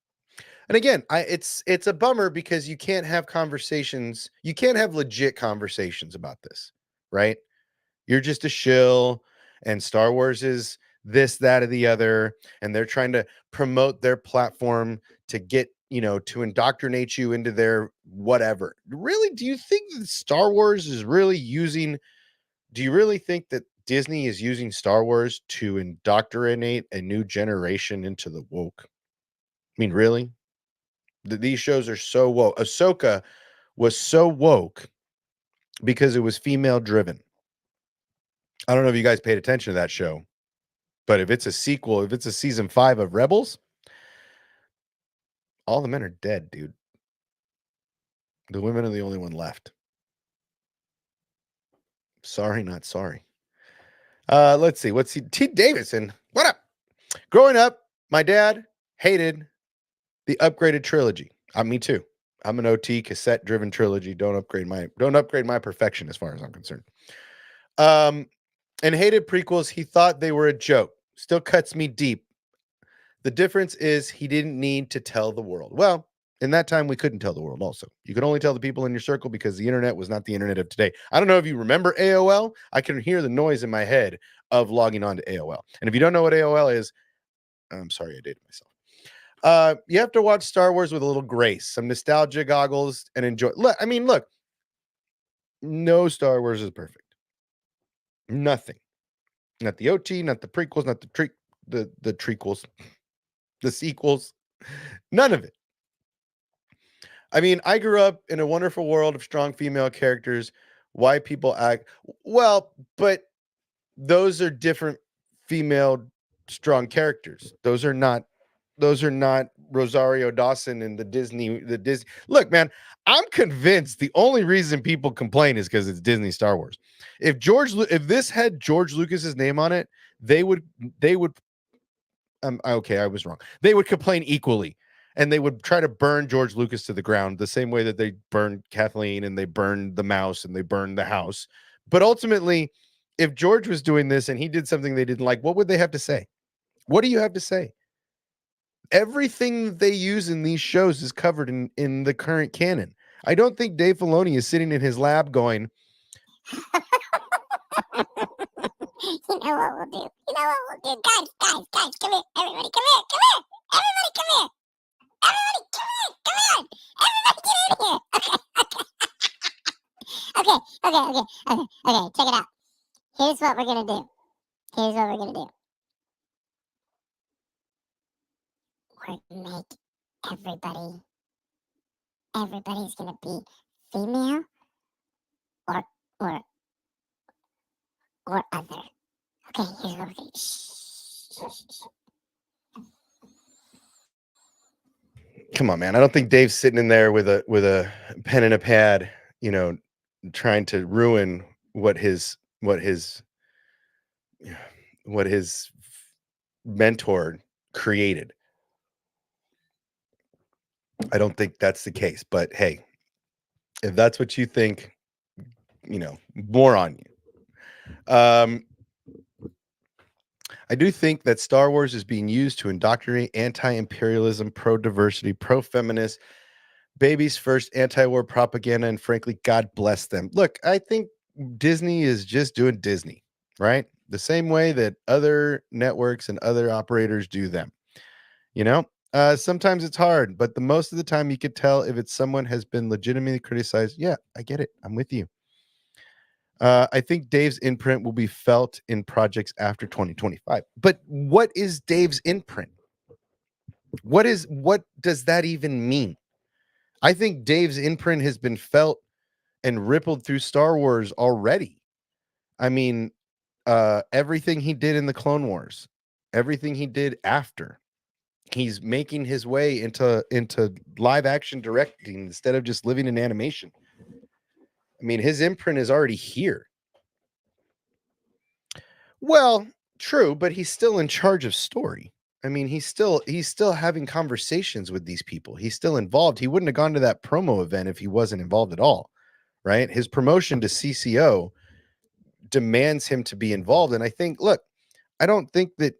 And again, it's a bummer because you can't have conversations. You can't have legit conversations about this, right? You're just a shill, and Star Wars is this, that, or the other, and they're trying to promote their platform to get, to indoctrinate you into their whatever. Really, do you think that Star Wars is really using, do you really think that Disney is using Star Wars to indoctrinate a new generation into the woke? I mean, really? These shows are so woke. Ahsoka was so woke because it was female driven. I don't know if you guys paid attention to that show, but if it's a sequel, if it's a season 5 of Rebels, all the men are dead, dude. The women are the only one left. Sorry, not sorry. Let's see. What's T. Davidson? What up? Growing up, my dad hated the upgraded trilogy. Me too. I'm an OT cassette driven trilogy. Don't upgrade my perfection as far as I'm concerned. And hated prequels. He thought they were a joke. Still cuts me deep. The difference is he didn't need to tell the world. Well, in that time, we couldn't tell the world also. You could only tell the people in your circle because the internet was not the internet of today. I don't know if you remember AOL. I can hear the noise in my head of logging on to AOL. And if you don't know what AOL is, I'm sorry, I dated myself. You have to watch Star Wars with a little grace, some nostalgia goggles, and enjoy. Look, no Star Wars is perfect. Nothing. Not the OT, not the prequels, not the trequels, the sequels. None of it. I mean, I grew up in a wonderful world of strong female characters. Why people act well, but those are different female strong characters. Those are not Rosario Dawson and the Disney. Look, man, I'm convinced the only reason people complain is because it's Disney Star Wars. If this had George Lucas's name on it, they would okay, I was wrong. They would complain equally, and they would try to burn George Lucas to the ground the same way that they burned Kathleen and they burned the mouse and they burned the house. But ultimately, if George was doing this and he did something they didn't like, what would they have to say? What do you have to say? Everything that they use in these shows is covered in the current canon. I don't think Dave Filoni is sitting in his lab going, You know what we'll do? Guys, come here. Everybody, come here. Everybody, come here. Everybody, come here. Everybody, get in here. Okay. Check it out. Here's what we're gonna do. We're gonna make everybody's gonna be female or other. Okay, here's what we're gonna shh. come on, man. I don't think Dave's sitting in there with a pen and a pad, trying to ruin what his what his what his mentor created. I don't think that's the case, but hey, if that's what you think, more on you. I do think that Star Wars is being used to indoctrinate anti-imperialism, pro-diversity, pro-feminist, babies first, anti-war propaganda, and frankly, God bless them. Look, I think Disney is just doing Disney, right? The same way that other networks and other operators do them. You know, sometimes it's hard, but the most of the time you could tell if it's someone has been legitimately criticized. Yeah, I get it. I'm with you. I think Dave's imprint will be felt in projects after 2025. But what is Dave's imprint? What does that even mean? I think Dave's imprint has been felt and rippled through Star Wars already. I mean, everything he did in the Clone Wars, everything he did after, he's making his way into live action directing instead of just living in animation. I mean, his imprint is already here. Well, true, but he's still in charge of story. I mean, he's still having conversations with these people. He's still involved. He wouldn't have gone to that promo event if he wasn't involved at all, right? His promotion to CCO demands him to be involved. And I think, look, I don't think that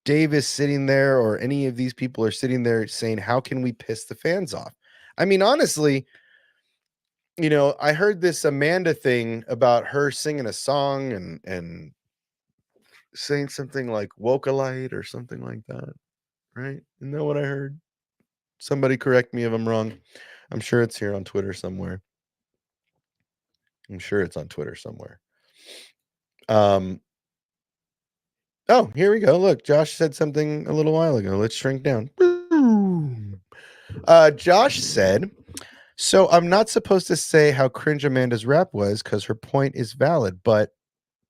Dave is sitting there or any of these people are sitting there saying, how can we piss the fans off? I mean, honestly, I heard this Amanda thing about her singing a song and saying something like Wokalite or something like that, right? Isn't that what I heard? Somebody correct me if I'm wrong. I'm sure it's here on Twitter somewhere. I'm sure it's on Twitter somewhere. Um, oh, here we go. Look, Josh said something a little while ago. Let's shrink down. Josh said, so I'm not supposed to say how cringe Amanda's rap was because her point is valid, but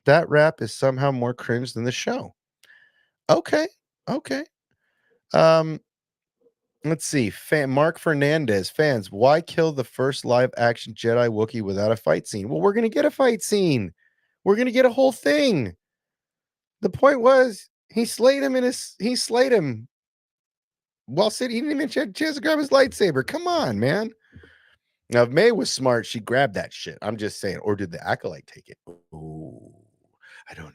that rap is somehow more cringe than the show. Okay. Okay. Um, let's see. Mark Fernandez, fans, why kill the first live action Jedi Wookiee without a fight scene? Well, we're gonna get a fight scene. We're gonna get a whole thing. The point was he slayed him while sitting. He didn't even have a chance to grab his lightsaber. Come on, man. Now, if May was smart, she grabbed that shit. I'm just saying. Or did the Acolyte take it? Oh, I don't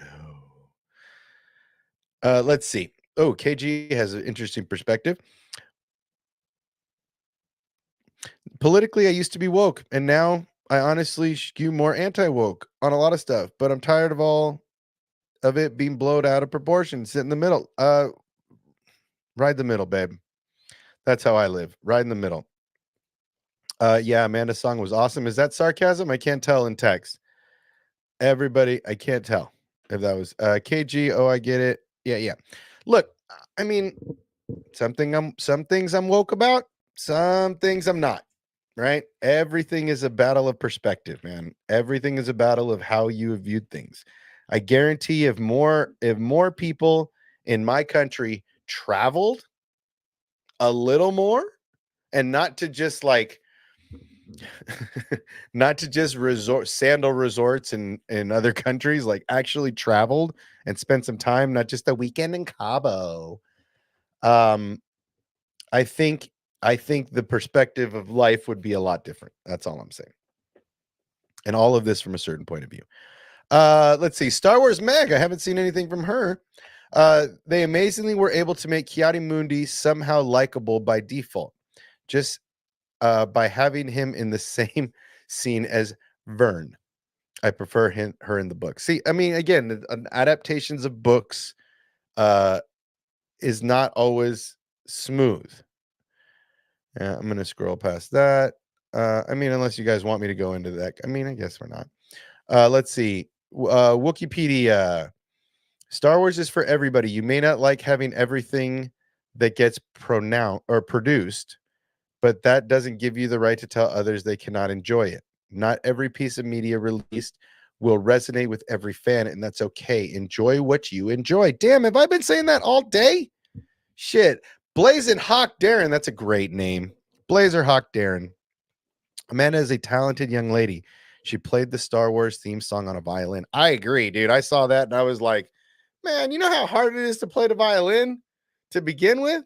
know. Let's see. Oh, KG has an interesting perspective. Politically, I used to be woke, and now I honestly skew more anti-woke on a lot of stuff, but I'm tired of all of it being blown out of proportion. Sit in the middle. Ride the middle, babe. That's how I live. Ride in the middle. Yeah, Amanda's song was awesome. Is that sarcasm? I can't tell in text. Everybody, I can't tell if that was KG. Oh, I get it. Yeah, yeah. Look, I mean, some things I'm woke about, some things I'm not. Right? Everything is a battle of perspective, man. Everything is a battle of how you have viewed things. I guarantee if more people in my country traveled a little more and not to just like not to just resort sandal resorts in other countries, like actually traveled and spent some time, not just a weekend in Cabo. Um, I think I think the perspective of life would be a lot different. That's all I'm saying. And all of this from a certain point of view. Let's see. Star Wars Meg. I haven't seen anything from her. They amazingly were able to make Mundi somehow likable by default, just by having him in the same scene as Vern. I prefer her in the book. See, I mean, again, adaptations of books is not always smooth. Yeah, I'm gonna scroll past that. I mean, unless you guys want me to go into that. I mean, I guess we're not. Let's see. Wikipedia. Star Wars is for everybody. You may not like having everything that gets pronounced or produced, but that doesn't give you the right to tell others they cannot enjoy it. Not every piece of media released will resonate with every fan, and that's okay. Enjoy what you enjoy. Damn, have I been saying that all day? Shit. Blazing Hawk Darren. That's a great name. Blazer Hawk Darren. Amanda is a talented young lady. She played the Star Wars theme song on a violin. I agree, dude. I saw that and I was like, man, you know how hard it is to play the violin to begin with,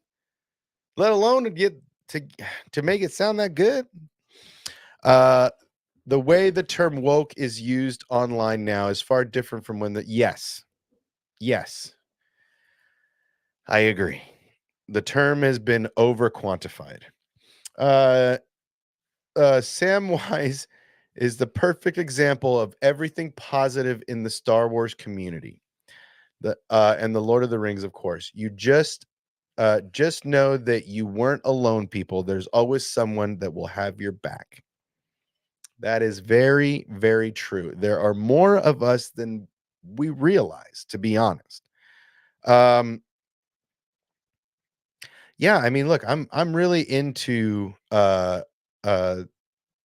let alone to get to make it sound that good. The way the term woke is used online now is far different from when yes, I agree. The term has been over quantified. Samwise is the perfect example of everything positive in the Star Wars community. And the Lord of the Rings, of course. You just know that you weren't alone, people. There's always someone that will have your back. That is very, very true. There are more of us than we realize, to be honest. Yeah, I mean, look, I'm really into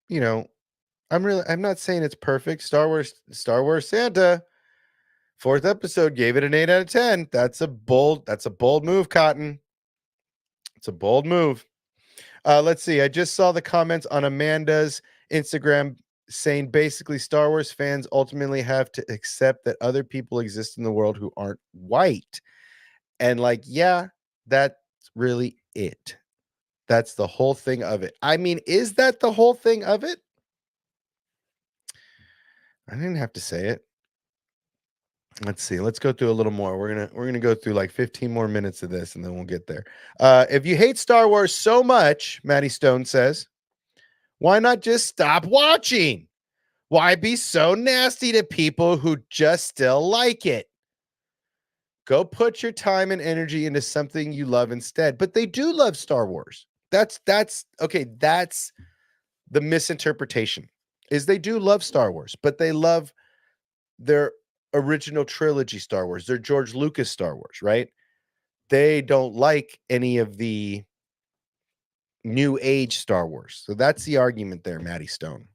you know, I'm not saying it's perfect. Star Wars Santa, 4th episode, gave it an 8 out of 10. That's a bold move, Cotton. It's a bold move. Let's see. I just saw the comments on Amanda's Instagram saying basically Star Wars fans ultimately have to accept that other people exist in the world who aren't white. And like, yeah, that's really it. That's the whole thing of it. I mean, is that the whole thing of it? I didn't have to say it. Let's see. Let's go through a little more. We're gonna go through like 15 more minutes of this, and then we'll get there. If you hate Star Wars so much, Maddie Stone says, why not just stop watching? Why be so nasty to people who just still like it? Go put your time and energy into something you love instead. But they do love Star Wars. That's okay. That's the misinterpretation. Is they do love Star Wars, but they love their original trilogy Star Wars, their George Lucas Star Wars, right? They don't like any of the new age Star Wars. So that's the argument there, Maddie Stone.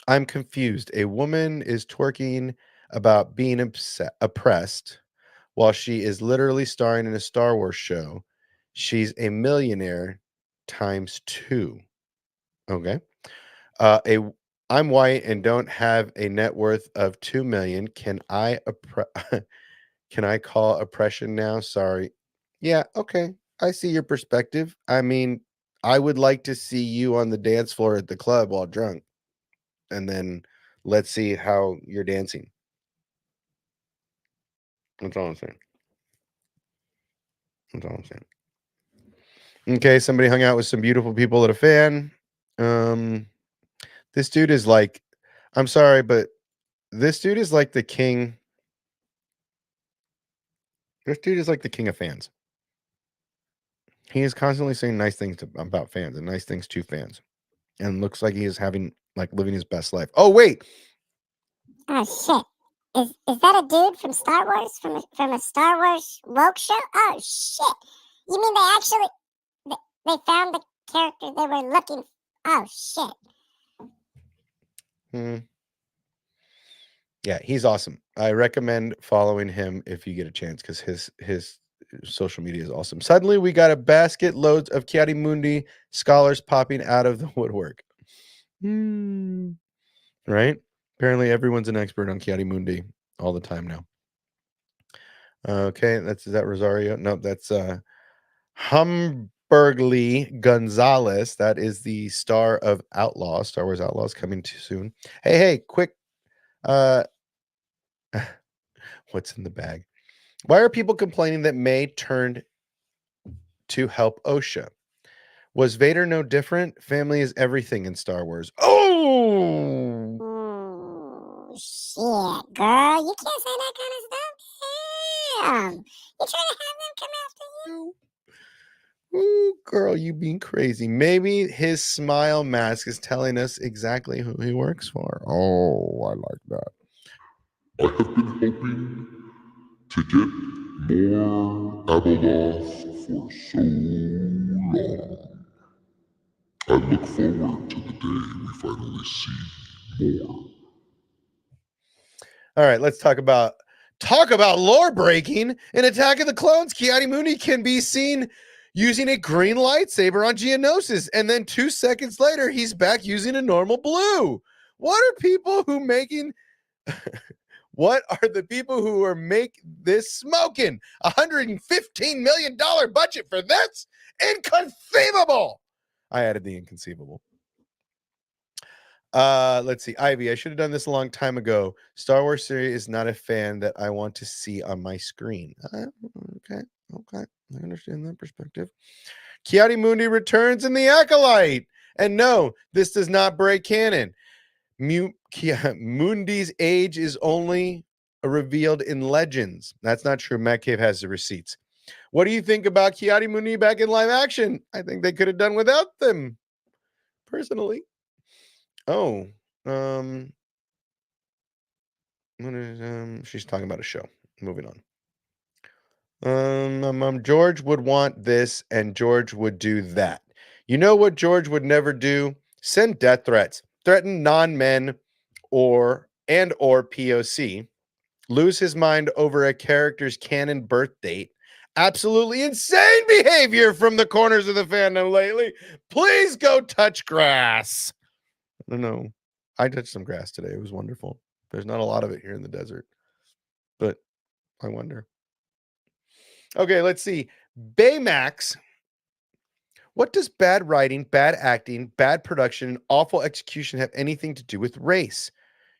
I'm confused. A woman is twerking about being oppressed while she is literally starring in a Star Wars show. She's a millionaire times 2. Okay. I'm white and don't have a net worth of 2 million. Can I can I call oppression now? Sorry. Yeah, okay. I see your perspective. I mean, I would like to see you on the dance floor at the club while drunk. And then let's see how you're dancing. That's all I'm saying. That's all I'm saying. Okay, somebody hung out with some beautiful people at a fan. This dude is like, I'm sorry, but this dude is like the king. This dude is like the king of fans. He is constantly saying nice things about fans and nice things to fans, and looks like he is having like living his best life. Oh wait, Oh shit! Is that a dude from Star Wars from a Star Wars woke show? Oh shit! You mean they found the character they were looking? Oh shit! Yeah, he's awesome. I recommend following him if you get a chance because his social media is awesome. Suddenly, we got a basket loads of Chiari scholars popping out of the woodwork. Right? Apparently, everyone's an expert on Chiari all the time now. Okay, is that Rosario? No, that's Humberly Gonzalez. That is the star of Star Wars Outlaws coming too soon. Hey, quick. What's in the bag? Why are people complaining that May turned to help OSHA? Was Vader no different? Family is everything in Star Wars. Oh! Shit, girl. You can't say that kind of stuff. Damn. You trying to have them come after you? Ooh, girl, you being crazy. Maybe his smile mask is telling us exactly who he works for. Oh, I like that. I have been hoping to get more Abeloth for so long. I look forward to the day we finally see more. All right, let's talk about lore breaking in Attack of the Clones. Chiari can be seen using a green lightsaber on Geonosis, and then 2 seconds later, he's back using a normal blue. What are people who making? What are the people who are make this smoking? $115 million budget for this? Inconceivable. I added the inconceivable. Let's see. Ivy, I should have done this a long time ago. Star Wars series is not a fan that I want to see on my screen. Okay. I understand that perspective. Kiadi Mundi returns in the Acolyte. And no, this does not break canon. Mundi's age is only revealed in Legends. That's not true. Matt Cave has the receipts. What do you think about Kiadi Mundi back in live action? I think they could have done without them, personally. Oh, she's talking about a show. Moving on. George would want this, and George would do that. You know what George would never do? Send death threats, threaten non-men, or POC, lose his mind over a character's canon birth date. Absolutely insane behavior from the corners of the fandom lately. Please go touch grass. I don't know. I touched some grass today. It was wonderful. There's not a lot of it here in the desert, but I wonder. Okay, let's see. Baymax. What does bad writing, bad acting, bad production, and awful execution have anything to do with race?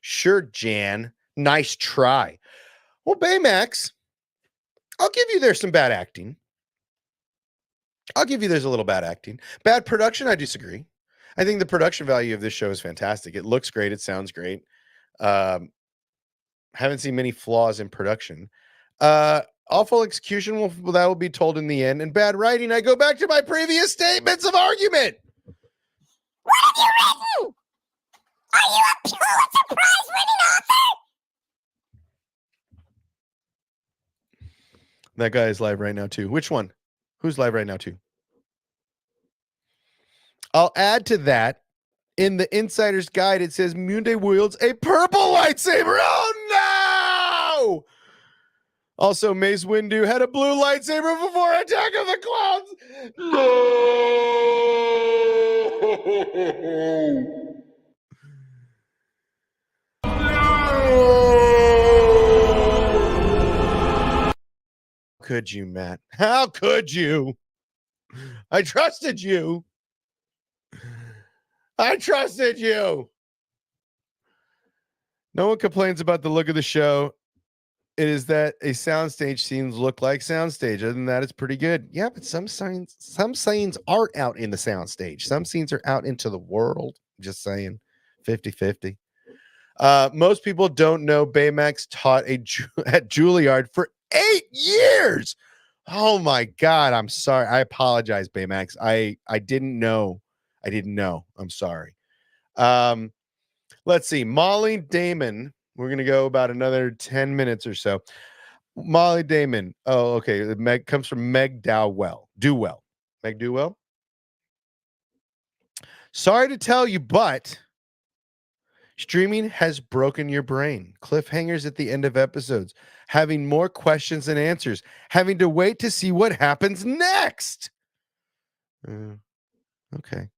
Sure, Jan. Nice try. Well, Baymax, I'll give you there's some bad acting. I'll give you there's a little bad acting. Bad production, I disagree. I think the production value of this show is fantastic. It looks great. It sounds great. Haven't seen many flaws in production. Awful execution, that will be told in the end. And bad writing, I go back to my previous statements of argument. What have you written? Are you a Pulitzer Prize winning author? That guy is live right now, too. Which one? Who's live right now, too? I'll add to that. In the Insider's Guide, it says Munde wields a purple lightsaber. Oh, no! Also, Mace Windu had a blue lightsaber before Attack of the Clones. No! Could you, Matt? How could you? I trusted you. I trusted you. No one complains about the look of the show. It is that a soundstage scenes look like soundstage. Other than that, it's pretty good. Yeah, but some scenes aren't out in the soundstage. Some scenes are out into the world. Just saying, 50-50. Most people don't know Baymax taught at Juilliard for 8 years. Oh my God, I'm sorry. I apologize, Baymax. I didn't know. I'm sorry. Let's see. Molly Damon. We're going to go about another 10 minutes or so. Molly Damon. Oh, okay. Meg comes from Meg Dowell. Meg Dewell. Sorry to tell you, but streaming has broken your brain. Cliffhangers at the end of episodes. Having more questions than answers. Having to wait to see what happens next. Okay.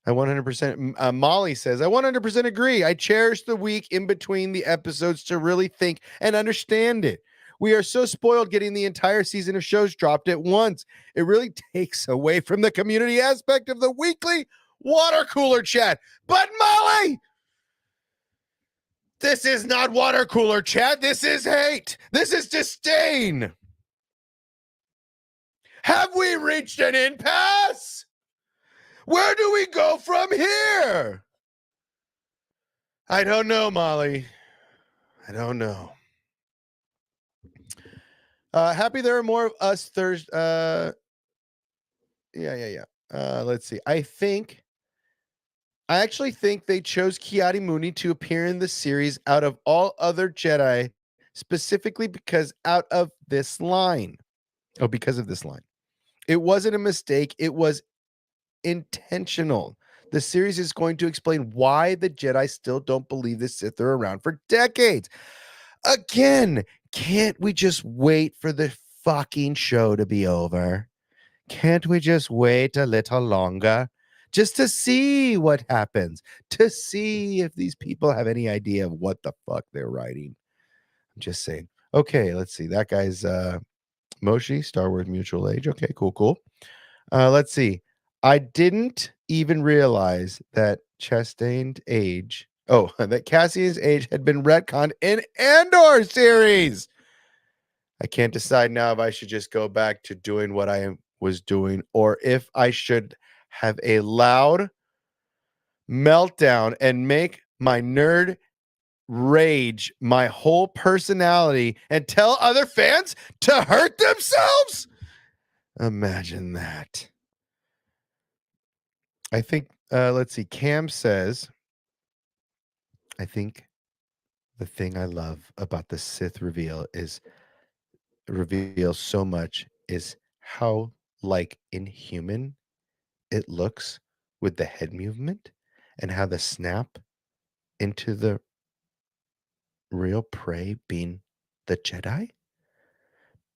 I 100%. Molly says, I 100% agree. I cherish the week in between the episodes to really think and understand it. We are so spoiled getting the entire season of shows dropped at once. It really takes away from the community aspect of the weekly water cooler chat. But Molly, this is not water cooler chat. This is hate. This is disdain. Have we reached an impasse? Where do we go from here? I don't know, Molly. I don't know. Happy there are more of us Thursday. Yeah. Let's see. I actually think they chose Kiadi Mooney to appear in the series out of all other Jedi, specifically because of this line. It wasn't a mistake. It was intentional. The series is going to explain why the Jedi still don't believe the Sith are around for decades. Again, can't we just wait for the fucking show to be over? Can't we just wait a little longer? Just to see what happens, to see if these people have any idea of what the fuck they're writing. I'm just saying. Okay, let's see. That guy's Moshi, Star Wars Mutual Age. Okay, cool. Let's see. I didn't even realize that Chastained age. Oh, that Cassian's age had been retconned in Andor series. I can't decide now if I should just go back to doing what I was doing or if I should have a loud meltdown and make my nerd rage my whole personality and tell other fans to hurt themselves. Imagine that. I think, let's see. Cam says, I think the thing I love about the Sith reveal so much is how like inhuman it looks with the head movement and how the snap into the real prey being the Jedi.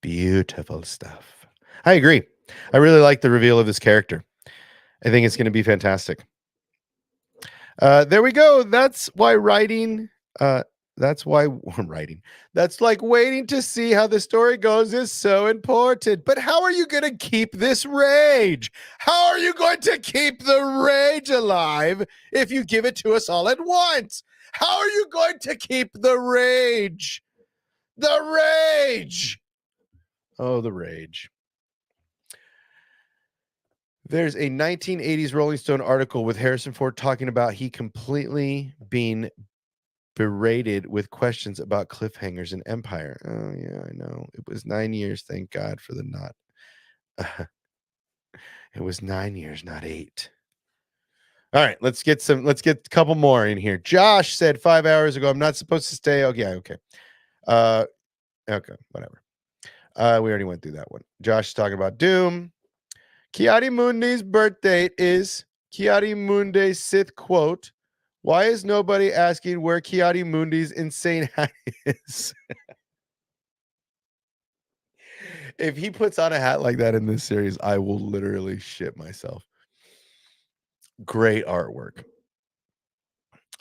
Beautiful stuff. I agree. I really like the reveal of this character. I think it's going to be fantastic. There we go. That's why writing. That's why writing. That's like waiting to see how the story goes is so important. But how are you going to keep this rage? How are you going to keep the rage alive if you give it to us all at once? How are you going to keep the rage? The rage. Oh, the rage. There's a 1980s Rolling Stone article with Harrison Ford talking about he completely being berated with questions about cliffhangers in Empire. Oh, yeah, I know. It was 9 years. Thank God for the not. It was 9 years, not 8. All right, let's get a couple more in here. Josh said 5 hours ago, I'm not supposed to stay. Oh, yeah, okay. Okay, whatever. We already went through that one. Josh is talking about Doom. Ki-Adi-Mundi's birth date is Ki-Adi-Mundi's Sith quote. Why is nobody asking where Ki-Adi-Mundi's insane hat is? If he puts on a hat like that in this series, I will literally shit myself. Great artwork.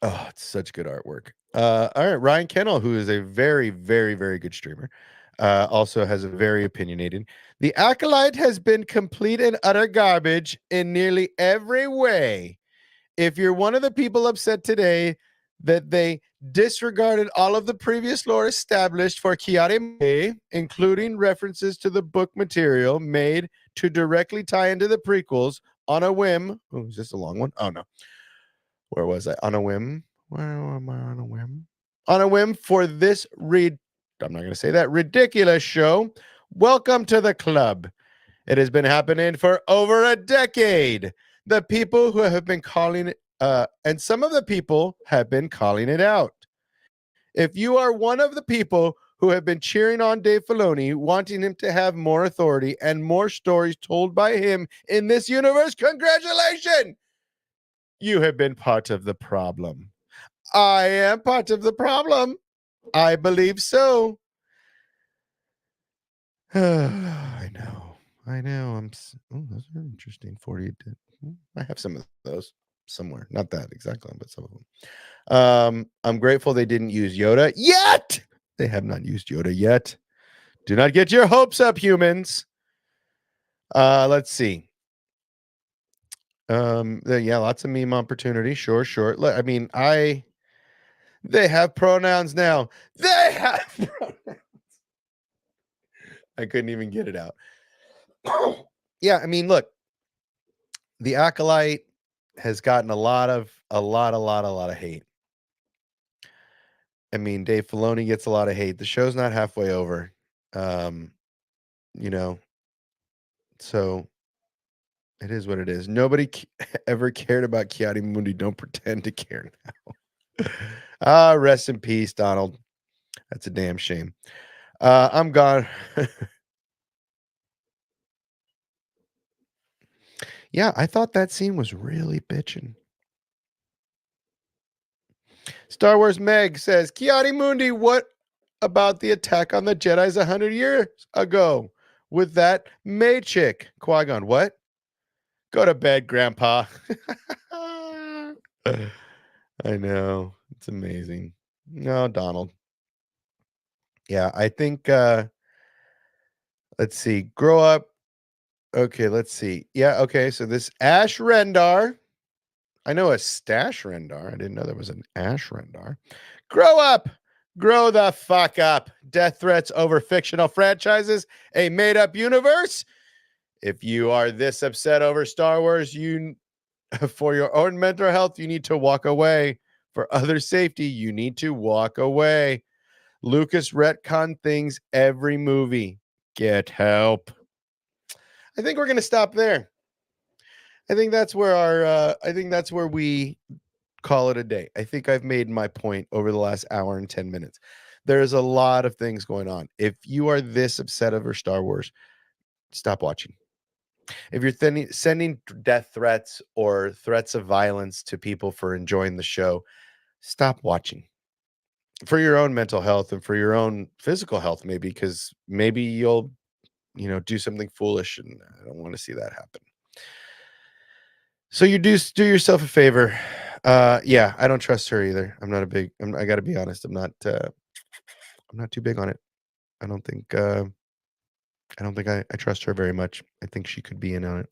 Oh, it's such good artwork. All right, Ryan Kennel, who is a very, very, very good streamer, also has a very opinionated. The Acolyte has been complete and utter garbage in nearly every way. If you're one of the people upset today that they disregarded all of the previous lore established for Kiari, including references to the book material made to directly tie into the prequels on a whim. Oh, is this a long one? Oh, no. Where was I? On a whim? Where am I on a whim? On a whim for this I'm not going to say that, ridiculous show. Welcome to the club. It has been happening for over a decade. The people who have been calling it, and some of the people have been calling it out. If you are one of the people who have been cheering on Dave Filoni, wanting him to have more authority and more stories told by him in this universe, congratulations! You have been part of the problem. I am part of the problem. I believe so. I know. Those are interesting. 40. I have some of those somewhere. Not that exactly, but some of them. I'm grateful they didn't use Yoda yet. They have not used Yoda yet. Do not get your hopes up, humans. Let's see. Yeah, lots of meme opportunity. Sure. Look, I mean, they have pronouns now. They have pronouns. I couldn't even get it out. Yeah, I mean, look, the Acolyte has gotten a lot of hate. I mean, Dave Filoni gets a lot of hate. The show's not halfway over. You know, so it is what it is. Nobody ever cared about Ki-Adi-Mundi. Don't pretend to care now. Rest in peace, Donald. That's a damn shame. I'm gone. Yeah, I thought that scene was really bitching. Star Wars Meg says, Ki-Adi-Mundi, what about the attack on the Jedi's 100 years ago? with that May chick. Qui-Gon, what? Go to bed, Grandpa. I know. It's amazing. No, Donald. Yeah, I think let's see. Grow up. Okay, let's see. Yeah, okay. So this Ash Rendar. I know a Stash Rendar. I didn't know there was an Ash Rendar. Grow up. Grow the fuck up. Death threats over fictional franchises, a made-up universe. If you are this upset over Star Wars, you for your own mental health, you need to walk away. For other safety, you need to walk away. Lucas retcon things every movie. Get help. I think we're going to stop there. I think that's where we call it a day. I think I've made my point over the last hour and 10 minutes. There's a lot of things going on. If you are this upset over Star Wars, stop watching. If you're sending death threats or threats of violence to people for enjoying the show, stop watching. For your own mental health and for your own physical health, maybe, because maybe you'll, do something foolish, and I don't want to see that happen. So you do yourself a favor. Yeah, I don't trust her either. I got to be honest. I'm not too big on it. I don't think I trust her very much. I think she could be in on it.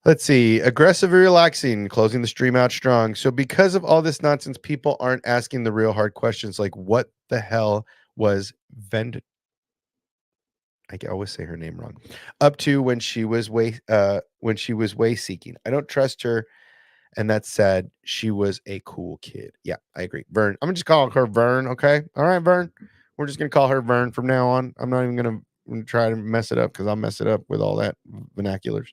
Let's see. Aggressive and relaxing, closing the stream out strong. So because of all this nonsense, people aren't asking the real hard questions like what the hell was I always say her name wrong. Up to when she was way seeking. I don't trust her, and that's sad. She was a cool kid. Yeah, I agree. Vern. I'm gonna just call her Vern, okay? All right, Vern. We're just gonna call her Vern from now on. I'm not even gonna try to mess it up because I'll mess it up with all that vernaculars.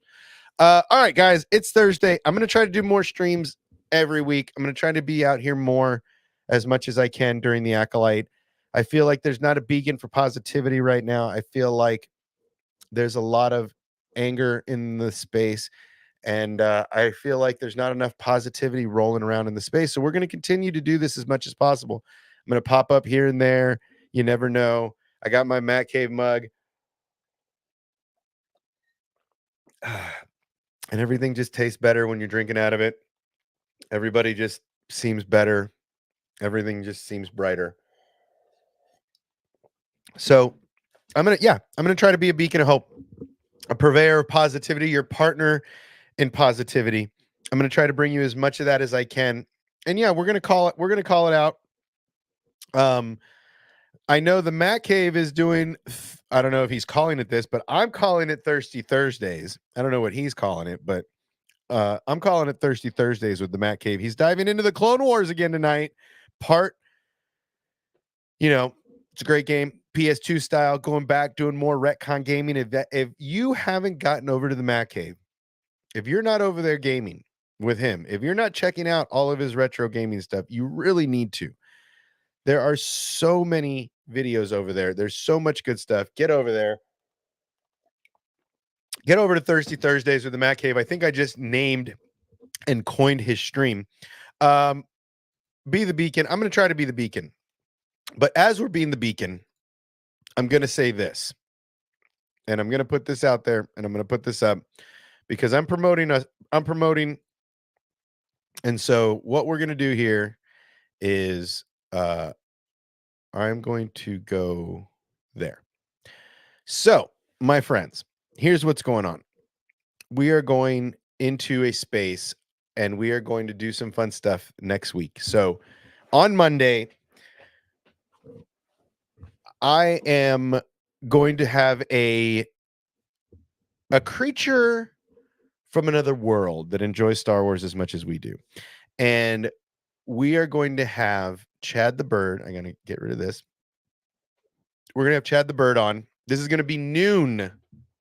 All right, guys, it's Thursday. I'm going to try to do more streams every week. I'm going to try to be out here more as much as I can during the Acolyte. I feel like there's not a beacon for positivity right now. I feel like there's a lot of anger in the space, and I feel like there's not enough positivity rolling around in the space. So we're going to continue to do this as much as possible. I'm going to pop up here and there. You never know. I got my Matt Cave mug. And everything just tastes better when you're drinking out of it. Everybody just seems better. Everything just seems brighter. So I'm gonna try to be a beacon of hope, a purveyor of positivity, your partner in positivity. I'm gonna try to bring you as much of that as I can. And yeah, we're gonna call it out. I know the Matt Cave is doing, I don't know if he's calling it this, but I'm calling it Thirsty Thursdays. I don't know what he's calling it, but I'm calling it Thirsty Thursdays with the Matt Cave. He's diving into the Clone Wars again tonight. It's a great game. PS2 style, going back, doing more retcon gaming. If you haven't gotten over to the Matt Cave, if you're not over there gaming with him, if you're not checking out all of his retro gaming stuff, you really need to. There are so many videos over there. There's so much good stuff. Get over there. Get over to Thirsty Thursdays with the Matt Cave. I think I just named and coined his stream. Be the beacon. I'm going to try to be the beacon. But as we're being the beacon, I'm going to say this. And I'm going to put this out there, and I'm going to put this up because I'm promoting. And so what we're going to do here is I'm going to go there. So, my friends, here's what's going on. We are going into a space, and we are going to do some fun stuff next week. So on Monday, I am going to have a creature from another world that enjoys Star Wars as much as we do. And we are going to have Chad the Bird. I'm going to get rid of this. We're going to have Chad the Bird on. This is going to be noon.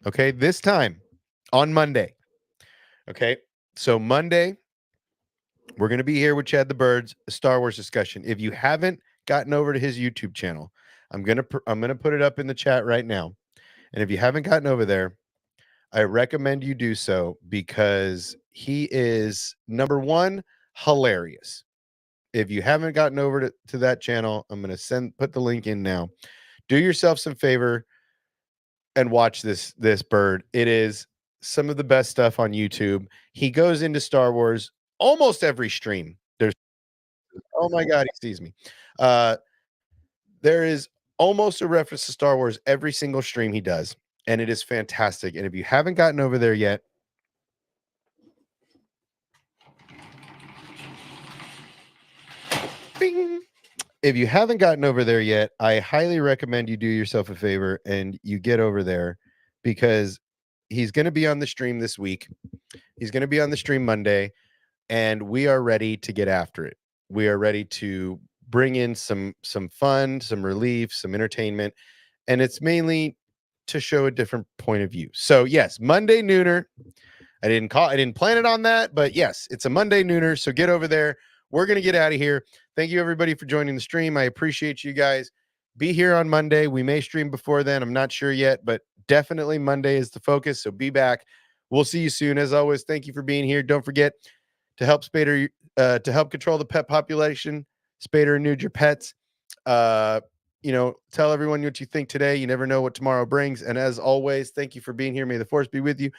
Okay. This time on Monday. Okay. So Monday, we're going to be here with Chad the Bird's Star Wars discussion. If you haven't gotten over to his YouTube channel, I'm going to put it up in the chat right now. And if you haven't gotten over there, I recommend you do so because he is, number one, hilarious. If you haven't gotten over to that channel, I'm going to put the link in now. Do yourself some favor. and watch this bird. It is some of the best stuff on YouTube. He goes into Star Wars almost every stream. There's oh my god, he sees me. There is almost a reference to Star Wars every single stream he does, and it is fantastic. And if you haven't gotten over there yet, bing. If you haven't gotten over there yet, I highly recommend you do yourself a favor and you get over there, because he's going to be on the stream this week. He's going to be on the stream Monday, and we are ready to get after it. We are ready to bring in some fun, some relief, some entertainment, and it's mainly to show a different point of view. So yes, Monday nooner. I didn't plan it on that, but yes, it's a Monday nooner. So get over there. We're going to get out of here. Thank you everybody for joining the stream. I appreciate you guys. Be here on Monday. We may stream before then. I'm not sure yet, but definitely Monday is the focus. So be back. We'll see you soon. As always, thank you for being here. Don't forget to help Spader, to help control the pet population. Spader renewed your pets. Tell everyone what you think today. You never know what tomorrow brings. And as always, thank you for being here. May the force be with you.